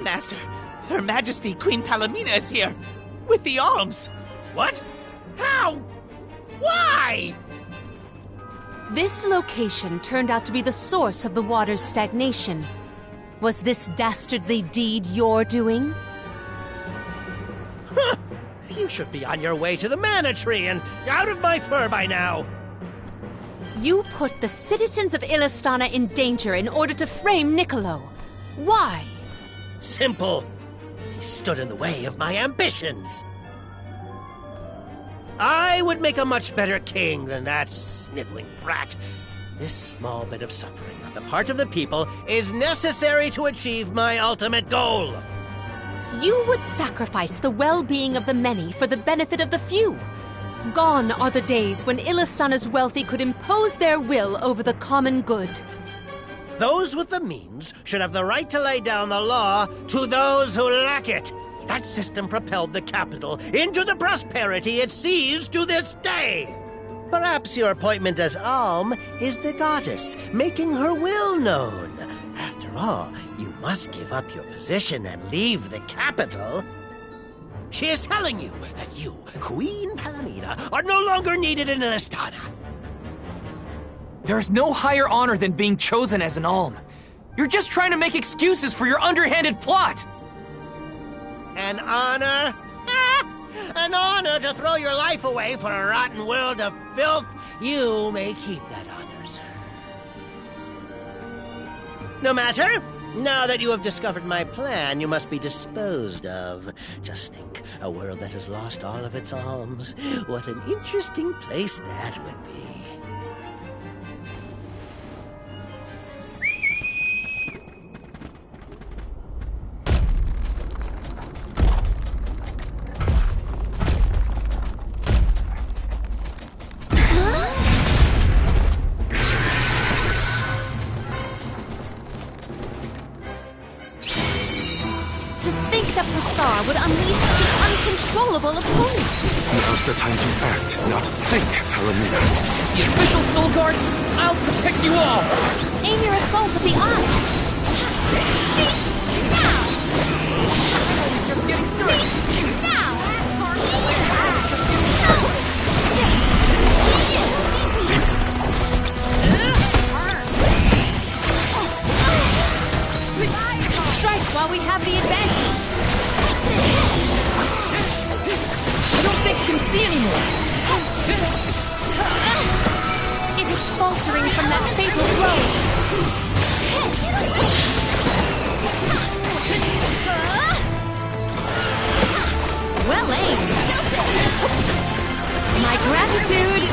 Master, Her Majesty Queen Palomina is here! With the alms! What? How? Why? This location turned out to be the source of the water's stagnation. Was this dastardly deed your doing? Huh. You should be on your way to the mana tree and out of my fur by now. You put the citizens of Illistana in danger in order to frame Niccolo. Why? Simple. He stood in the way of my ambitions. I would make a much better king than that sniveling brat. This small bit of suffering on the part of the people is necessary to achieve my ultimate goal. You would sacrifice the well-being of the many for the benefit of the few. Gone are the days when Illistana's wealthy could impose their will over the common good. Those with the means should have the right to lay down the law to those who lack it. That system propelled the capital into the prosperity it sees to this day. Perhaps your appointment as Alm is the goddess, making her will known. After all, you must give up your position and leave the capital. She is telling you that you, Queen Palamina, are no longer needed in Illistana. There is no higher honor than being chosen as an Alm. You're just trying to make excuses for your underhanded plot! An honor? Ah! An honor to throw your life away for a rotten world of filth? You may keep that honor, sir. No matter. Now that you have discovered my plan, you must be disposed of. Just think, a world that has lost all of its alms. What an interesting place that would be. Would unleash the uncontrollable opponent. Now's the time to act, not think, Palamina. The official Soul Guard, I'll protect you all! Aim your assault at the eye. Just getting started. Strike while we have the advantage. I don't think you can see anymore. It is faltering from that fatal blow. Well aimed. My gratitude.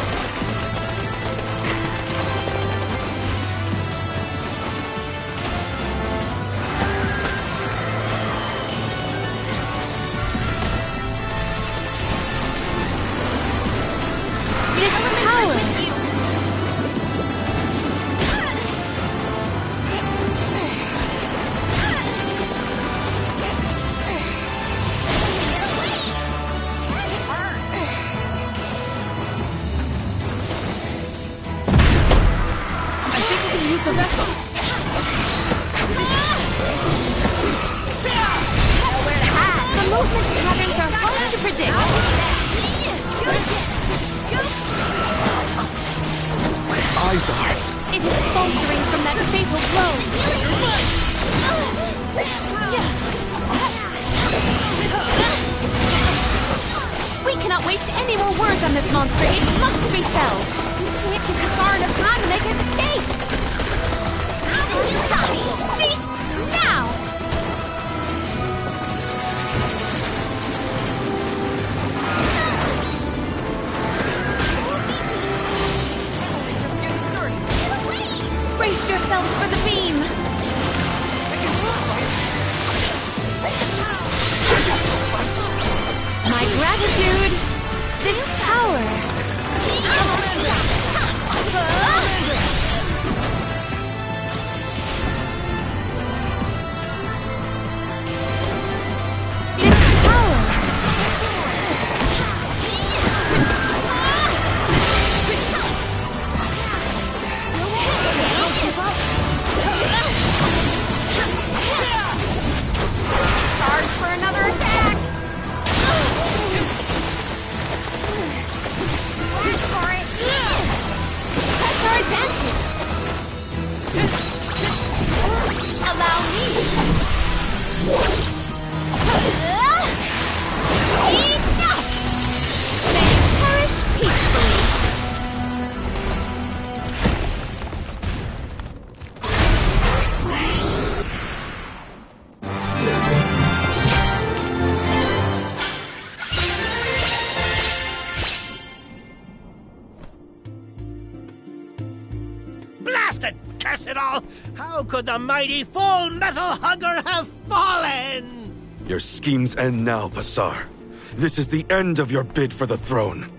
It is faltering from that fatal blow. We cannot waste any more words on this monster. It must be felled. We can't give Pissar enough time to make his escape. Cease now! Brace yourselves for the beam! My gratitude! This power! bless it all! How could the mighty Full Metal Hugger have fallen? Your schemes end now, Pasar. This is the end of your bid for the throne.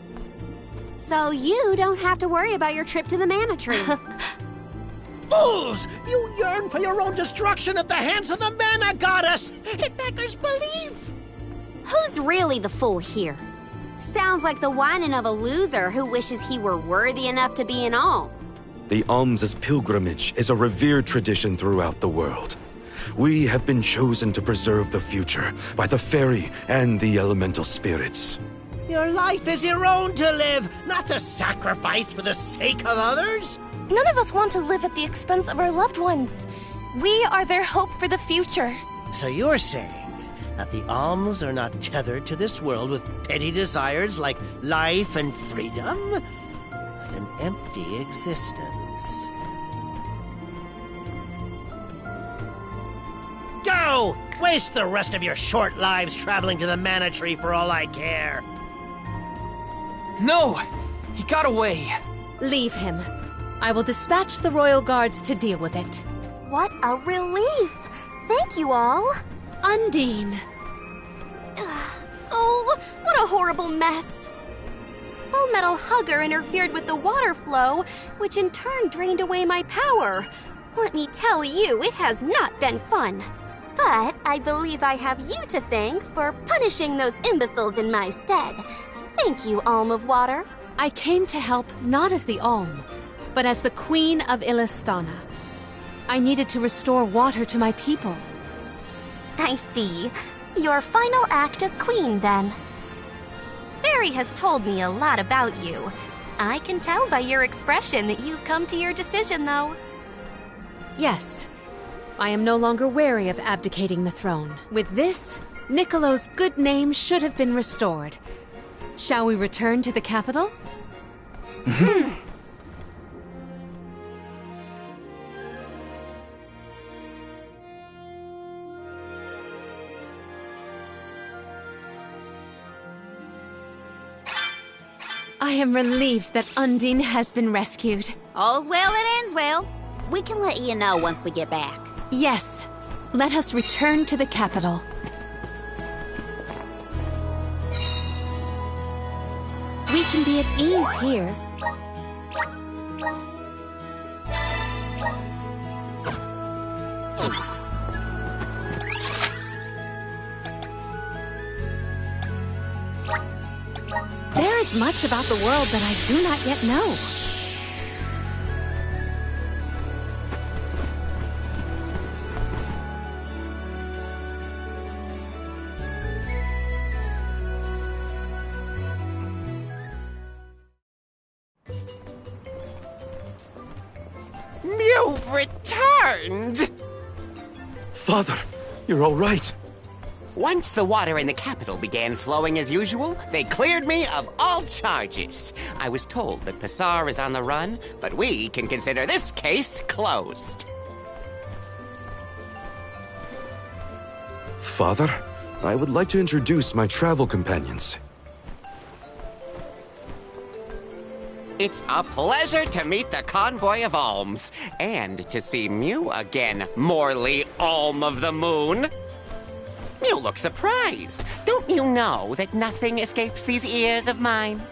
So you don't have to worry about your trip to the Mana Tree. Fools! You yearn for your own destruction at the hands of the Mana Goddess! It beggars belief! Who's really the fool here? Sounds like the whining of a loser who wishes he were worthy enough to be an alm. The alms' pilgrimage is a revered tradition throughout the world. We have been chosen to preserve the future by the fairy and the elemental spirits. Your life is your own to live, not to sacrifice for the sake of others. None of us want to live at the expense of our loved ones. We are their hope for the future. So you're saying that the alms are not tethered to this world with petty desires like life and freedom, but an empty existence. Go! Waste the rest of your short lives traveling to the Mana Tree for all I care. No! He got away. Leave him. I will dispatch the royal guards to deal with it. What a relief! Thank you all. Undine. Oh, what a horrible mess. Full Metal Hugger interfered with the water flow, which in turn drained away my power. Let me tell you, it has not been fun. But I believe I have you to thank for punishing those imbeciles in my stead. Thank you, Alm of Water. I came to help not as the Alm, but as the Queen of Illistana. I needed to restore water to my people. I see. Your final act as queen, then. Fairy has told me a lot about you. I can tell by your expression that you've come to your decision, though. Yes. I am no longer wary of abdicating the throne. With this, Niccolo's good name should have been restored. Shall we return to the capital? I am relieved that Undine has been rescued. All's well that ends well. We can let you know once we get back. Yes. Let us return to the capital. We can be at ease here. There is much about the world that I do not yet know. You've returned! Father, you're all right. Once the water in the capital began flowing as usual, they cleared me of all charges. I was told that Pasar is on the run, but we can consider this case closed. Father, I would like to introduce my travel companions. It's a pleasure to meet the Convoy of Alms, and to see Mew again, Morley Alm of the Moon. You look surprised. Don't you know that nothing escapes these ears of mine?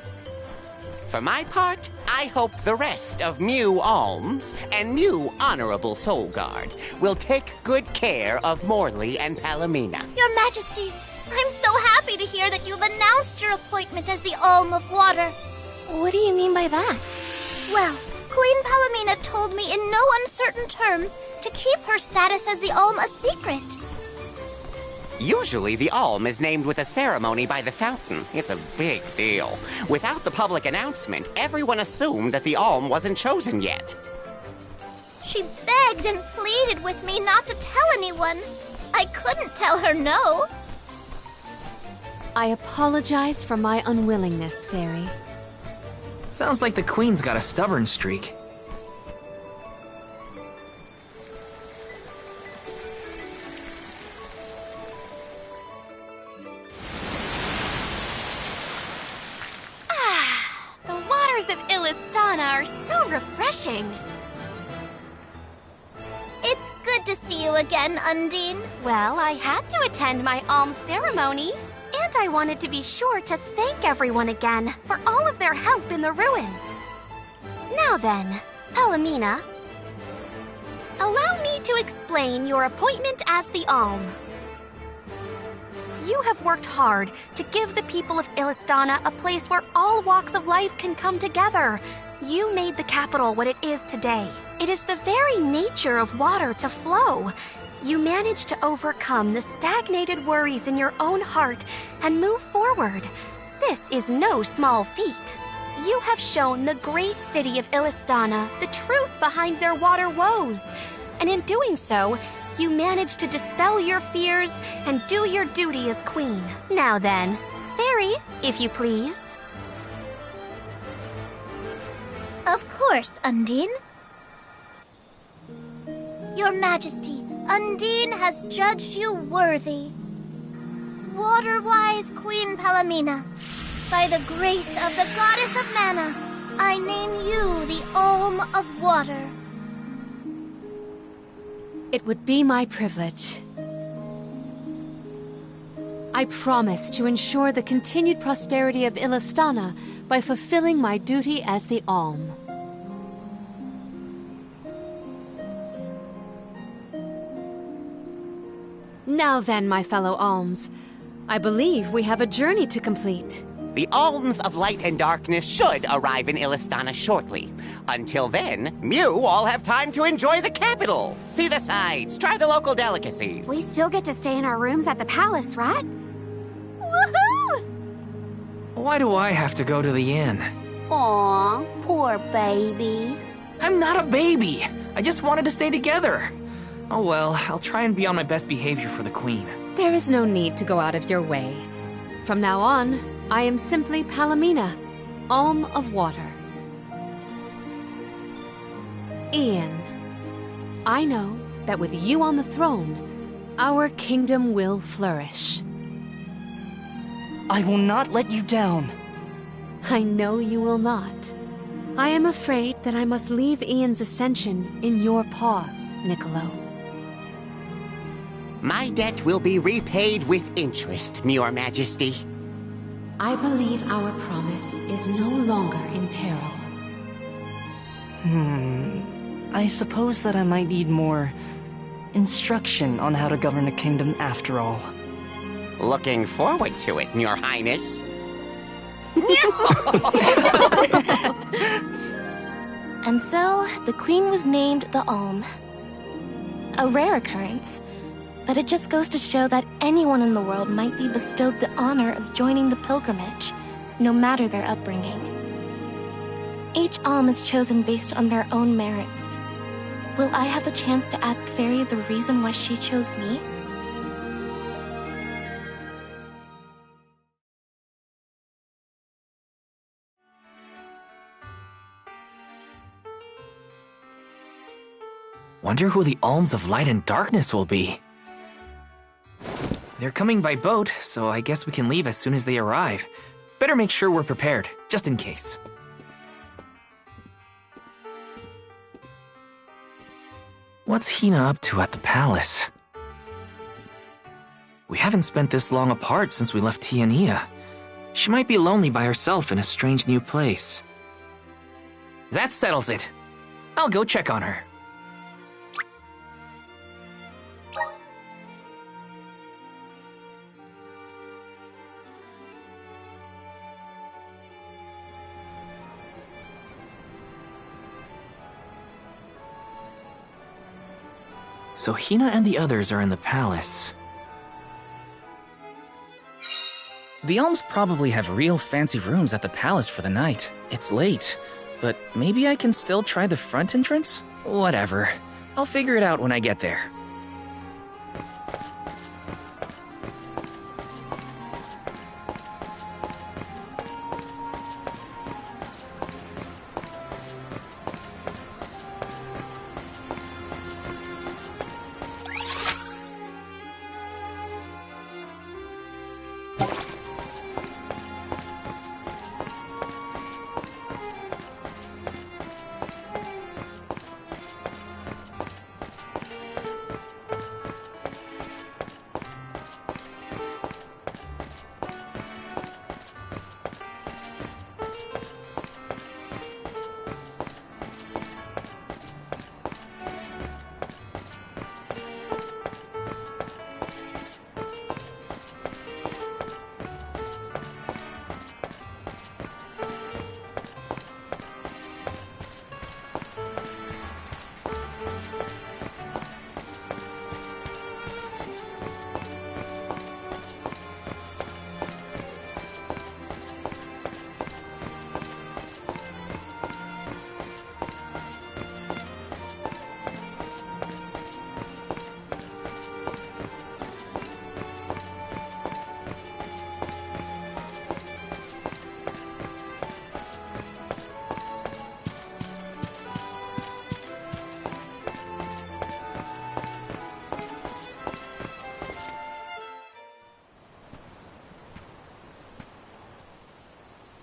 For my part, I hope the rest of Mew Alms and Mew Honorable Soul Guard will take good care of Morley and Palomina. Your Majesty, I'm so happy to hear that you've announced your appointment as the Alm of Water. What do you mean by that? Well, Queen Palomina told me in no uncertain terms to keep her status as the Alm a secret. Usually, the Alm is named with a ceremony by the fountain. It's a big deal. Without the public announcement, everyone assumed that the Alm wasn't chosen yet. She begged and pleaded with me not to tell anyone. I couldn't tell her no. I apologize for my unwillingness, Fairy. Sounds like the Queen's got a stubborn streak. The waters of Illistana are so refreshing. see you again, Undine. Well, I had to attend my alms ceremony. And I wanted to be sure to thank everyone again for all of their help in the ruins. Now then, Palomina, allow me to explain your appointment as the Alm. You have worked hard to give the people of Illistana a place where all walks of life can come together. You made the capital what it is today. It is the very nature of water to flow. You managed to overcome the stagnated worries in your own heart and move forward. This is no small feat. You have shown the great city of Illistana the truth behind their water woes. And in doing so, you managed to dispel your fears and do your duty as queen. Now then, Fairy, if you please. Of course, Undine. Your Majesty, Undine has judged you worthy. Water-wise Queen Palomina, by the grace of the Goddess of Mana, I name you the Alm of Water. It would be my privilege. I promise to ensure the continued prosperity of Illistana by fulfilling my duty as the Alm. Now then, my fellow Alms, I believe we have a journey to complete. The Alms of Light and Darkness should arrive in Illistana shortly. Until then, Mew all have time to enjoy the capital. See the sights, try the local delicacies. We still get to stay in our rooms at the palace, right? Woohoo! Why do I have to go to the inn? Aw, poor baby. I'm not a baby. I just wanted to stay together. Oh well, I'll try and be on my best behavior for the queen. There is no need to go out of your way. From now on, I am simply Palomina, Alm of Water. Ian, I know that with you on the throne, our kingdom will flourish. I will not let you down. I know you will not. I am afraid that I must leave Ian's ascension in your paws, Niccolo. My debt will be repaid with interest, Your Majesty. I believe our promise is no longer in peril. I suppose that I might need more instruction on how to govern a kingdom after all. Looking forward to it, Your Highness. And so, the queen was named the Alm. A rare occurrence, but it just goes to show that anyone in the world might be bestowed the honor of joining the pilgrimage, no matter their upbringing. Each Alm is chosen based on their own merits. Will I have the chance to ask Fairy the reason why she chose me? Wonder who the Alms of Light and Darkness will be. They're coming by boat, so I guess we can leave as soon as they arrive. Better make sure we're prepared, just in case. What's Hina up to at the palace? We haven't spent this long apart since we left Tiania. She might be lonely by herself in a strange new place. That settles it. I'll go check on her. So Hina and the others are in the palace. The Alms probably have real fancy rooms at the palace for the night. It's late, but maybe I can still try the front entrance? Whatever. I'll figure it out when I get there.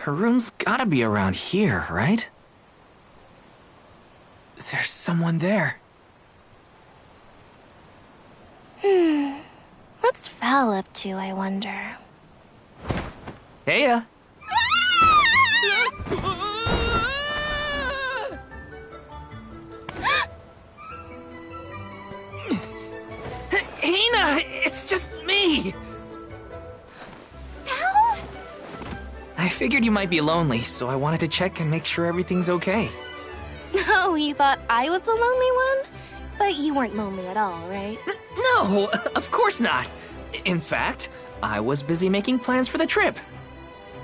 Her room's gotta be around here, right? There's someone there. What's Val up to, I wonder? Heya! Hina! It's just me! Val? I figured you might be lonely, so I wanted to check and make sure everything's okay. Oh, you thought I was the lonely one? But you weren't lonely at all, right? No, of course not. In fact, I was busy making plans for the trip.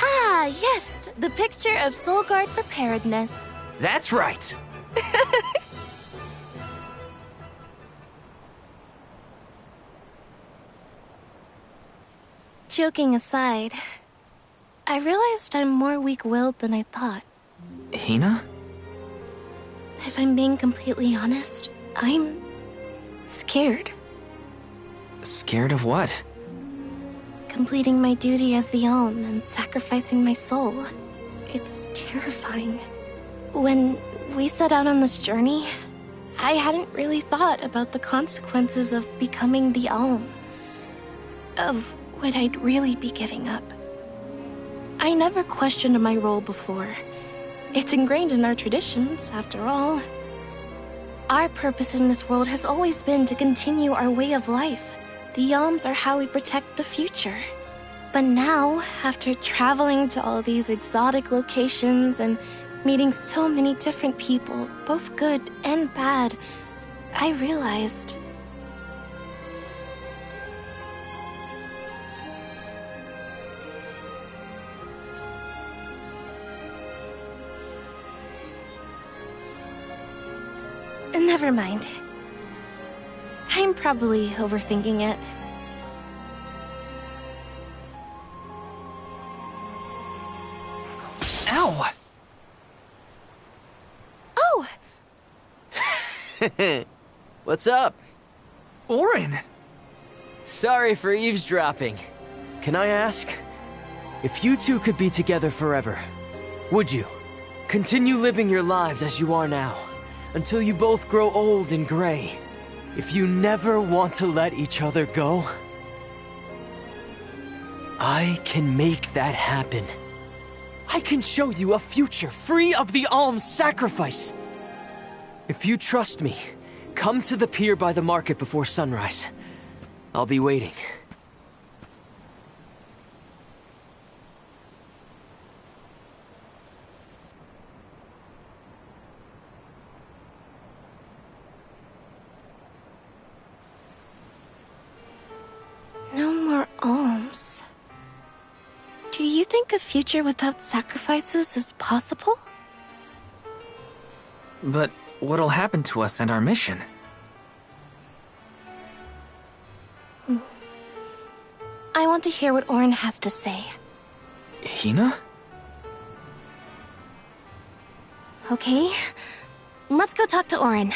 Ah, yes, the picture of Soul Guard preparedness. That's right. Joking aside, I realized I'm more weak-willed than I thought. Hina? If I'm being completely honest, I'm scared. Scared of what? Completing my duty as the Alm and sacrificing my soul. It's terrifying. When we set out on this journey, I hadn't really thought about the consequences of becoming the Alm. Of what I'd really be giving up. I never questioned my role before. It's ingrained in our traditions, after all. Our purpose in this world has always been to continue our way of life. The Alms are how we protect the future. But now, after traveling to all these exotic locations and meeting so many different people, both good and bad, I realized... Never mind. I'm probably overthinking it. Ow! Oh! What's up? Auron! Sorry for eavesdropping. Can I ask? If you two could be together forever, would you? Continue living your lives as you are now, until you both grow old and gray. If you never want to let each other go, I can make that happen. I can show you a future free of the Alm's sacrifice. If you trust me, come to the pier by the market before sunrise. I'll be waiting. No more alms. Do you think a future without sacrifices is possible? But what'll happen to us and our mission? I want to hear what Auron has to say. Hina? Okay, let's go talk to Auron.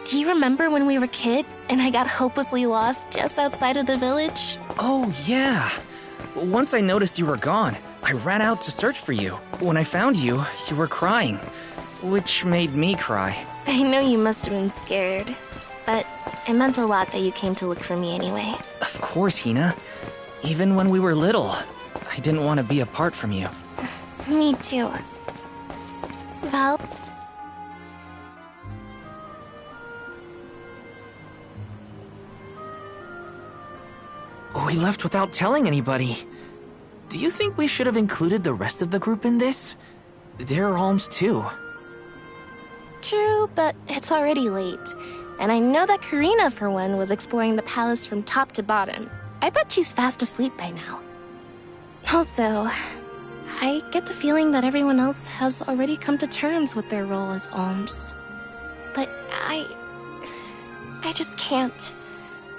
Do you remember when we were kids and I got hopelessly lost just outside of the village? Oh, yeah. Once I noticed you were gone, I ran out to search for you. When I found you, you were crying, which made me cry. I know you must have been scared, but it meant a lot that you came to look for me anyway. Of course, Hina. Even when we were little, I didn't want to be apart from you. Me too. Val? We left without telling anybody. Do you think we should have included the rest of the group in this? They're alms too. True, but it's already late. And I know that Karina, for one, was exploring the palace from top to bottom. I bet she's fast asleep by now. Also, I get the feeling that everyone else has already come to terms with their role as alms. But I just can't.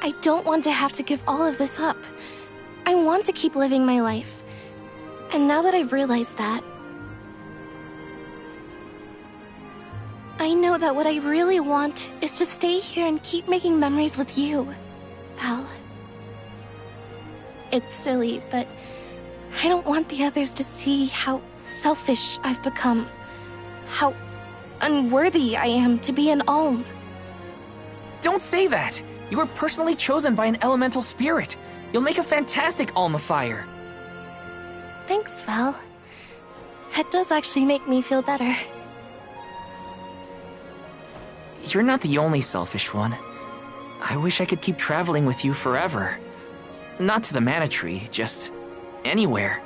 I don't want to have to give all of this up. I want to keep living my life. And now that I've realized that, I know that what I really want is to stay here and keep making memories with you, Val. It's silly, but I don't want the others to see how selfish I've become. How unworthy I am to be an Alm. Don't say that! You were personally chosen by an elemental spirit. You'll make a fantastic Alm of Fire. Thanks, Val. That does actually make me feel better. You're not the only selfish one. I wish I could keep traveling with you forever. Not to the Mana Tree, just anywhere.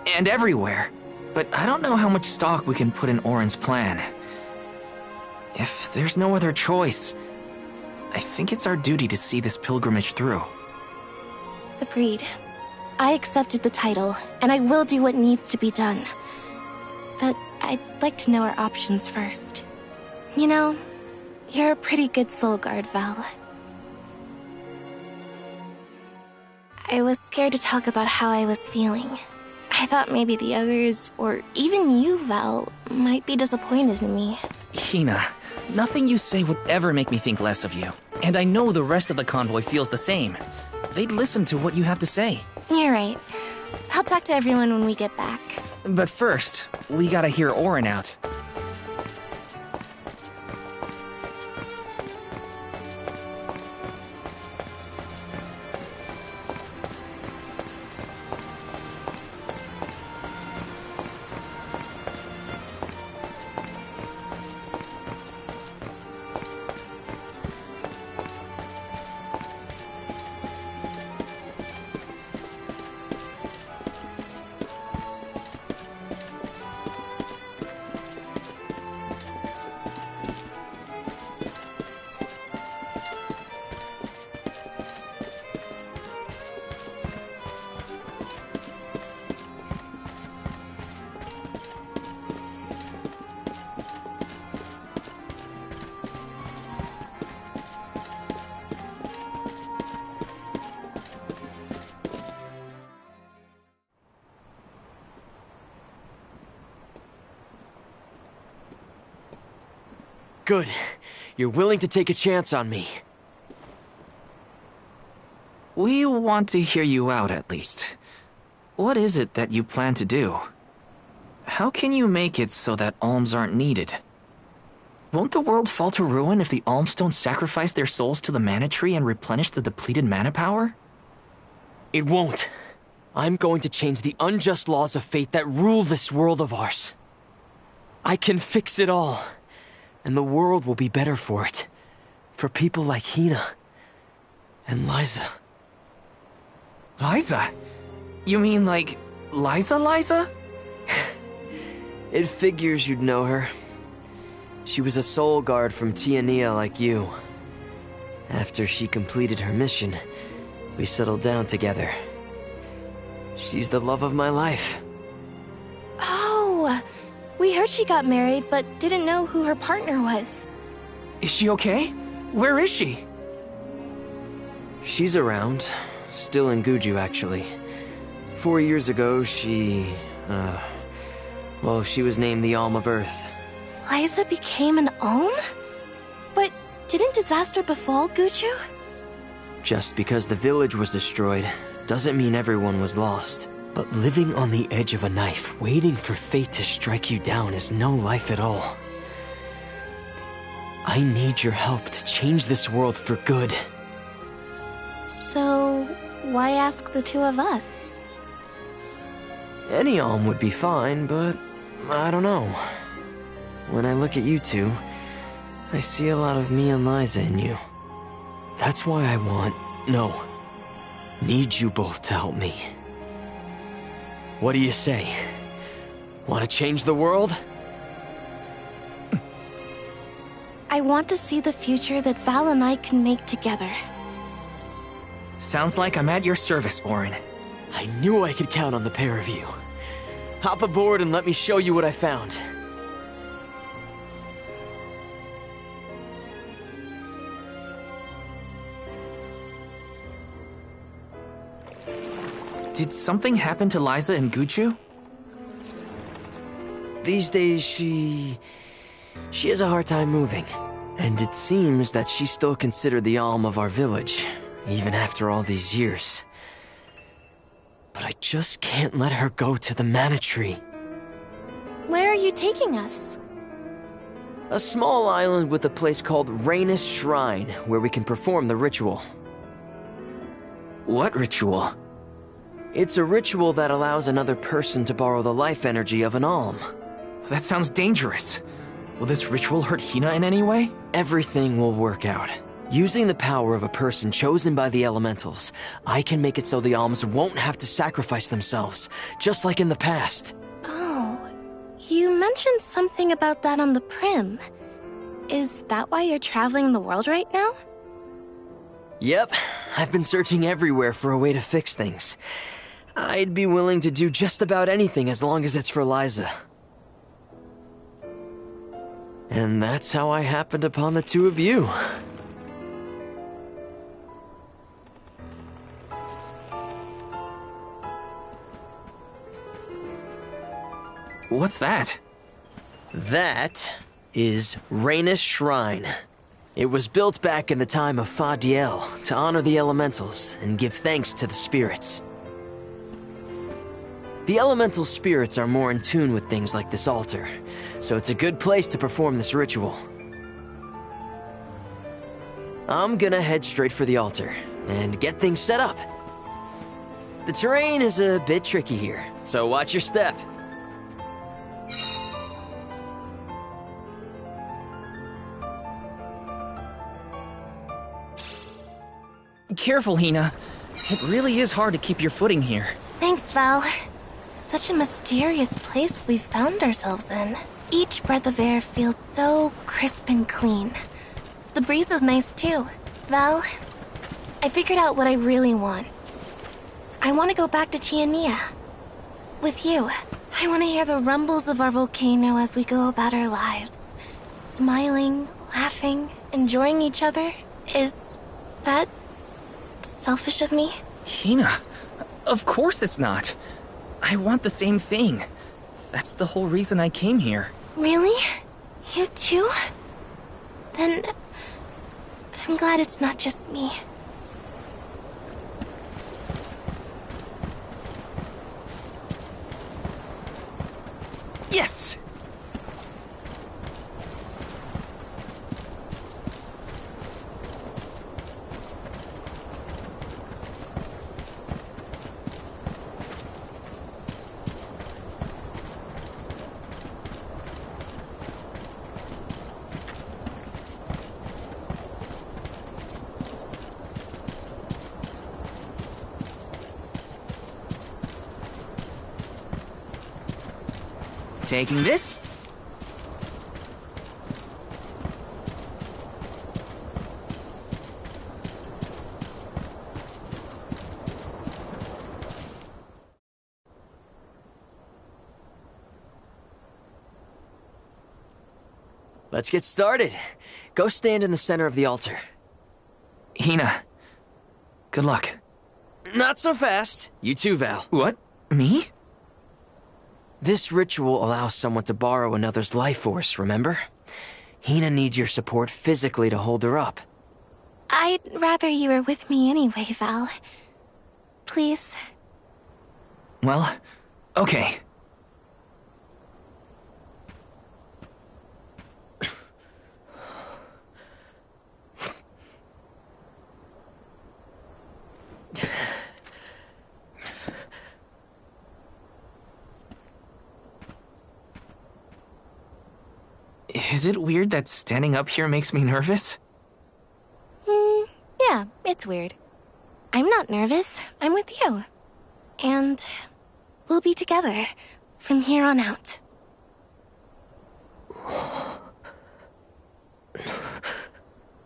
And everywhere. But I don't know how much stock we can put in Auron's plan. If there's no other choice, I think it's our duty to see this pilgrimage through. Agreed. I accepted the title, and I will do what needs to be done. But I'd like to know our options first. You know, you're a pretty good soul guard, Val. I was scared to talk about how I was feeling. I thought maybe the others, or even you, Val, might be disappointed in me. Hina, nothing you say would ever make me think less of you. And I know the rest of the convoy feels the same. They'd listen to what you have to say. You're right. I'll talk to everyone when we get back. But first, we gotta hear Auron out. Good. You're willing to take a chance on me. We want to hear you out, at least. What is it that you plan to do? How can you make it so that alms aren't needed? Won't the world fall to ruin if the alms don't sacrifice their souls to the Mana Tree and replenish the depleted mana power? It won't. I'm going to change the unjust laws of fate that rule this world of ours. I can fix it all. And the world will be better for it. For people like Hina. And Liza. Liza? You mean like Liza? It figures you'd know her. She was a soul guard from Tiania like you. After she completed her mission, we settled down together. She's the love of my life. Oh! We heard she got married, but didn't know who her partner was. Is she okay? Where is she? She's around. Still in Guju, actually. 4 years ago, she was named the Alm of Earth. Liza became an Alm? But didn't disaster befall Guju? Just because the village was destroyed, doesn't mean everyone was lost. But living on the edge of a knife, waiting for fate to strike you down is no life at all. I need your help to change this world for good. So, why ask the two of us? Any Alm would be fine, but I don't know. When I look at you two, I see a lot of me and Liza in you. That's why I need you both to help me. What do you say? Want to change the world? I want to see the future that Val and I can make together. Sounds like I'm at your service, Auron. I knew I could count on the pair of you. Hop aboard and let me show you what I found. Did something happen to Liza and Guchu? These days, she has a hard time moving. And it seems that she's still considered the alm of our village, even after all these years. But I just can't let her go to the Mana Tree. Where are you taking us? A small island with a place called Rhaenys Shrine, where we can perform the ritual. What ritual? It's a ritual that allows another person to borrow the life energy of an alm. That sounds dangerous. Will this ritual hurt Hina in any way? Everything will work out. Using the power of a person chosen by the elementals, I can make it so the alms won't have to sacrifice themselves, just like in the past. Oh, you mentioned something about that on the Prim. Is that why you're traveling the world right now? Yep, I've been searching everywhere for a way to fix things. I'd be willing to do just about anything as long as it's for Liza. And that's how I happened upon the two of you. What's that? That is Rhaenys Shrine. It was built back in the time of Fadiel to honor the elementals and give thanks to the spirits. The elemental spirits are more in tune with things like this altar, so it's a good place to perform this ritual. I'm gonna head straight for the altar and get things set up. The terrain is a bit tricky here, so watch your step. Careful, Hina. It really is hard to keep your footing here. Thanks, Val. Such a mysterious place we've found ourselves in. Each breath of air feels so crisp and clean. The breeze is nice too. Val, I figured out what I really want. I want to go back to Tiania. With you. I want to hear the rumbles of our volcano as we go about our lives. Smiling, laughing, enjoying each other. Is that selfish of me? Hina, of course it's not. I want the same thing. That's the whole reason I came here. Really? You too? Then I'm glad it's not just me. Yes! Taking this? Let's get started. Go stand in the center of the altar. Hina, good luck. Not so fast. You too, Val. What? Me? This ritual allows someone to borrow another's life force, remember? Hina needs your support physically to hold her up. I'd rather you were with me anyway, Val. Please. Well, okay. Is it weird that standing up here makes me nervous? Yeah, it's weird. I'm not nervous. I'm with you. And we'll be together from here on out.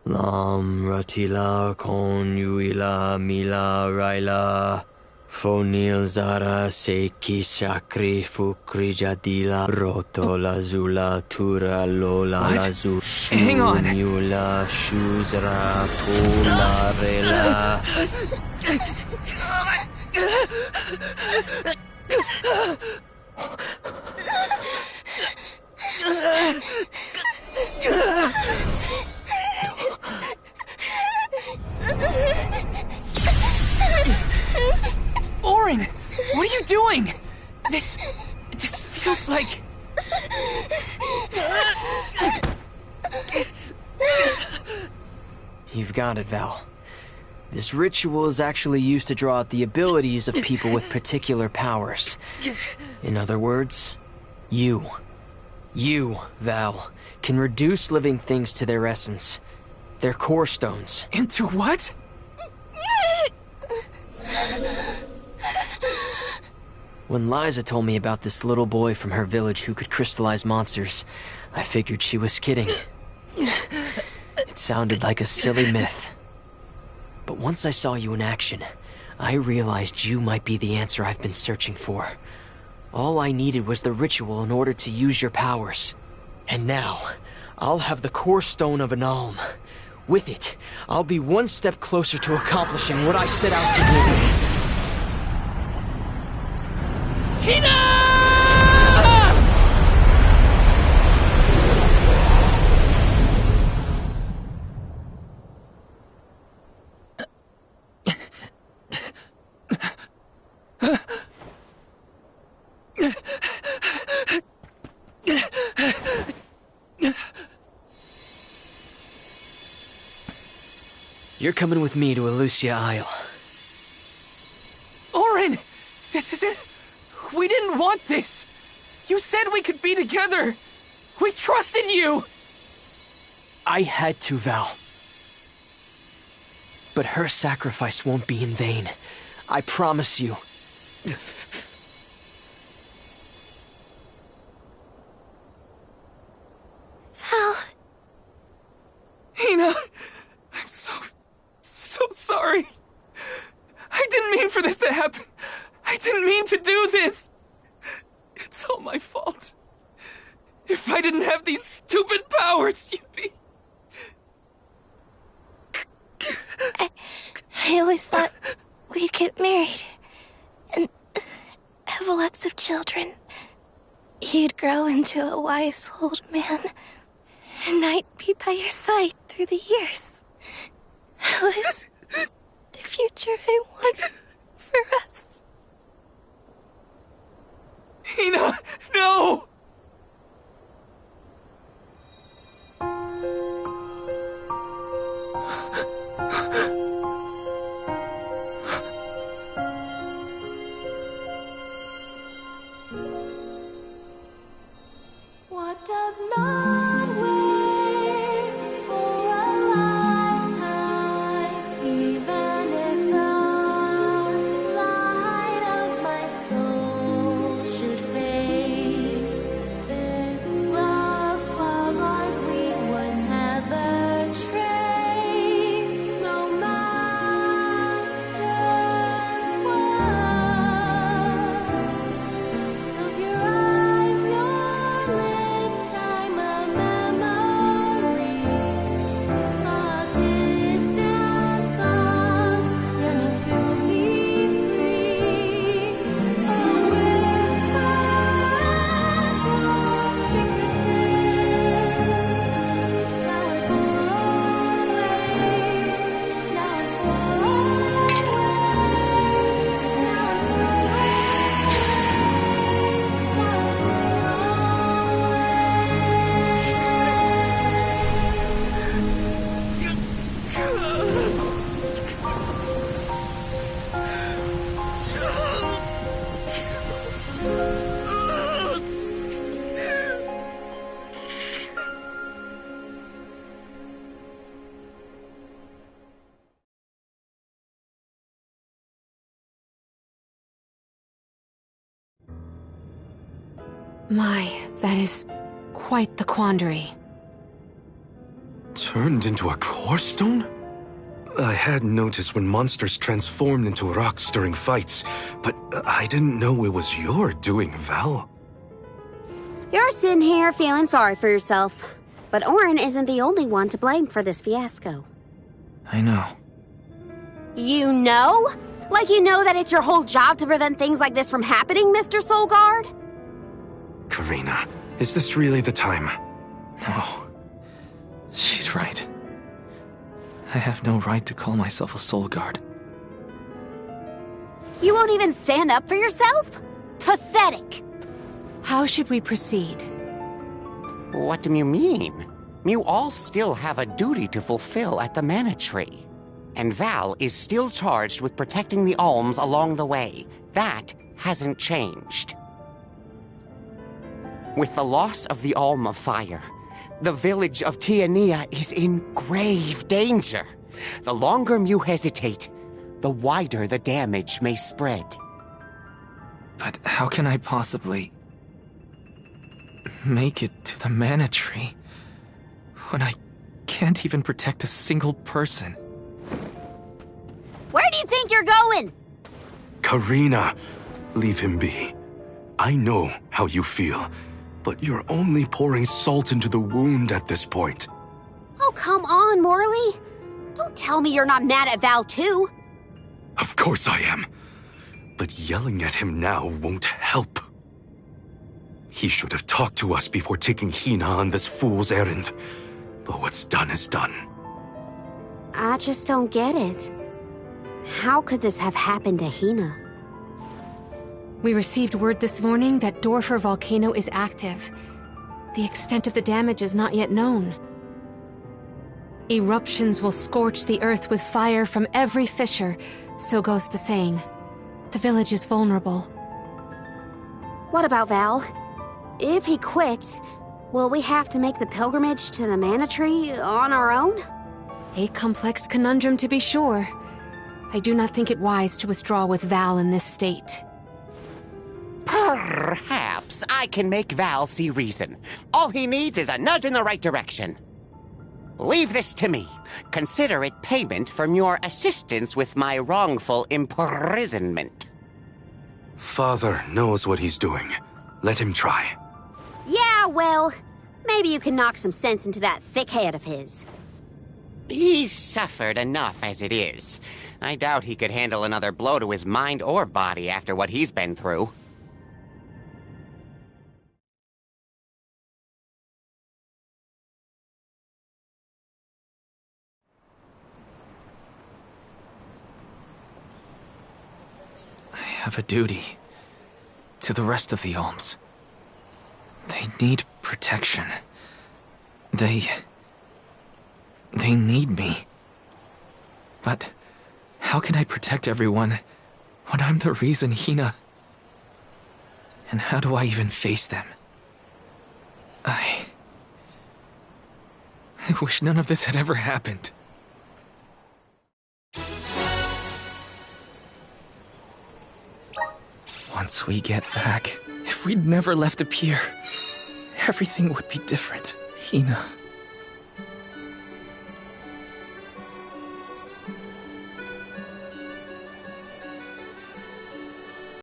Lam ratila kon yuila mila raila fonil zara seki shakri fukri jadila roto lazula tura lola lazu Hang on. Mula shuzra tola rela. Auron! What are you doing? This feels like... You've got it, Val. This ritual is actually used to draw out the abilities of people with particular powers. In other words, you, Val, can reduce living things to their essence. Their core stones. Into what? When Liza told me about this little boy from her village who could crystallize monsters, I figured she was kidding. It sounded like a silly myth. But once I saw you in action, I realized you might be the answer I've been searching for. All I needed was the ritual in order to use your powers. And now, I'll have the core stone of an Alm. With it, I'll be one step closer to accomplishing what I set out to do. Hina! You're coming with me to Elucia Isle. Auron! This isn't... We didn't want this! You said we could be together! We trusted you! I had to, Val. But her sacrifice won't be in vain. I promise you. Val. Hina! I'm so sorry. I didn't mean for this to happen. I didn't mean to do this. It's all my fault. If I didn't have these stupid powers, you'd be... I always thought we'd get married and have lots of children. You'd grow into a wise old man, and I'd be by your side through the years. That was the future I wanted for us. Hina, no! What does not wait for a lifetime, even if the light of my soul should fade? This love of ours we would never trade, no matter what. Close your eyes, your lips, I'm a memory, a distant thought, yearning to be free, a whisper at your fingertips, now and for always, now and for always, now and for My, that is quite the quandary. Turned into a core stone? I had noticed when monsters transformed into rocks during fights, but I didn't know it was your doing, Val. You're sitting here feeling sorry for yourself. But Auron isn't the only one to blame for this fiasco. I know. You know? Like you know that it's your whole job to prevent things like this from happening, Mr. Soulguard? Karina, is this really the time? No. She's right. I have no right to call myself a soul guard. You won't even stand up for yourself? Pathetic! How should we proceed? What do you mean? You all still have a duty to fulfill at the Mana Tree. And Val is still charged with protecting the Alms along the way. That hasn't changed. With the loss of the Alm of Fire, the village of Tiania is in grave danger. The longer you hesitate, the wider the damage may spread. But how can I possibly make it to the Mana Tree when I can't even protect a single person? Where do you think you're going? Karina, leave him be. I know how you feel, but you're only pouring salt into the wound at this point. Oh, come on, Morley. Don't tell me you're not mad at Val, too. Of course I am. But yelling at him now won't help. He should have talked to us before taking Hina on this fool's errand. But what's done is done. I just don't get it. How could this have happened to Hina? We received word this morning that Dorfer Volcano is active. The extent of the damage is not yet known. Eruptions will scorch the earth with fire from every fissure, so goes the saying. The village is vulnerable. What about Val? If he quits, will we have to make the pilgrimage to the Mana Tree on our own? A complex conundrum to be sure. I do not think it wise to withdraw with Val in this state. Perhaps I can make Val see reason. All he needs is a nudge in the right direction. Leave this to me. Consider it payment from your assistance with my wrongful imprisonment. Father knows what he's doing. Let him try. Yeah, well, maybe you can knock some sense into that thick head of his. He's suffered enough as it is. I doubt he could handle another blow to his mind or body after what he's been through. I have a duty to the rest of the Alms. They need protection. They need me. But how can I protect everyone when I'm the reason Hina... And how do I even face them? I wish none of this had ever happened. Once we get back, if we'd never left the pier, everything would be different. Hina...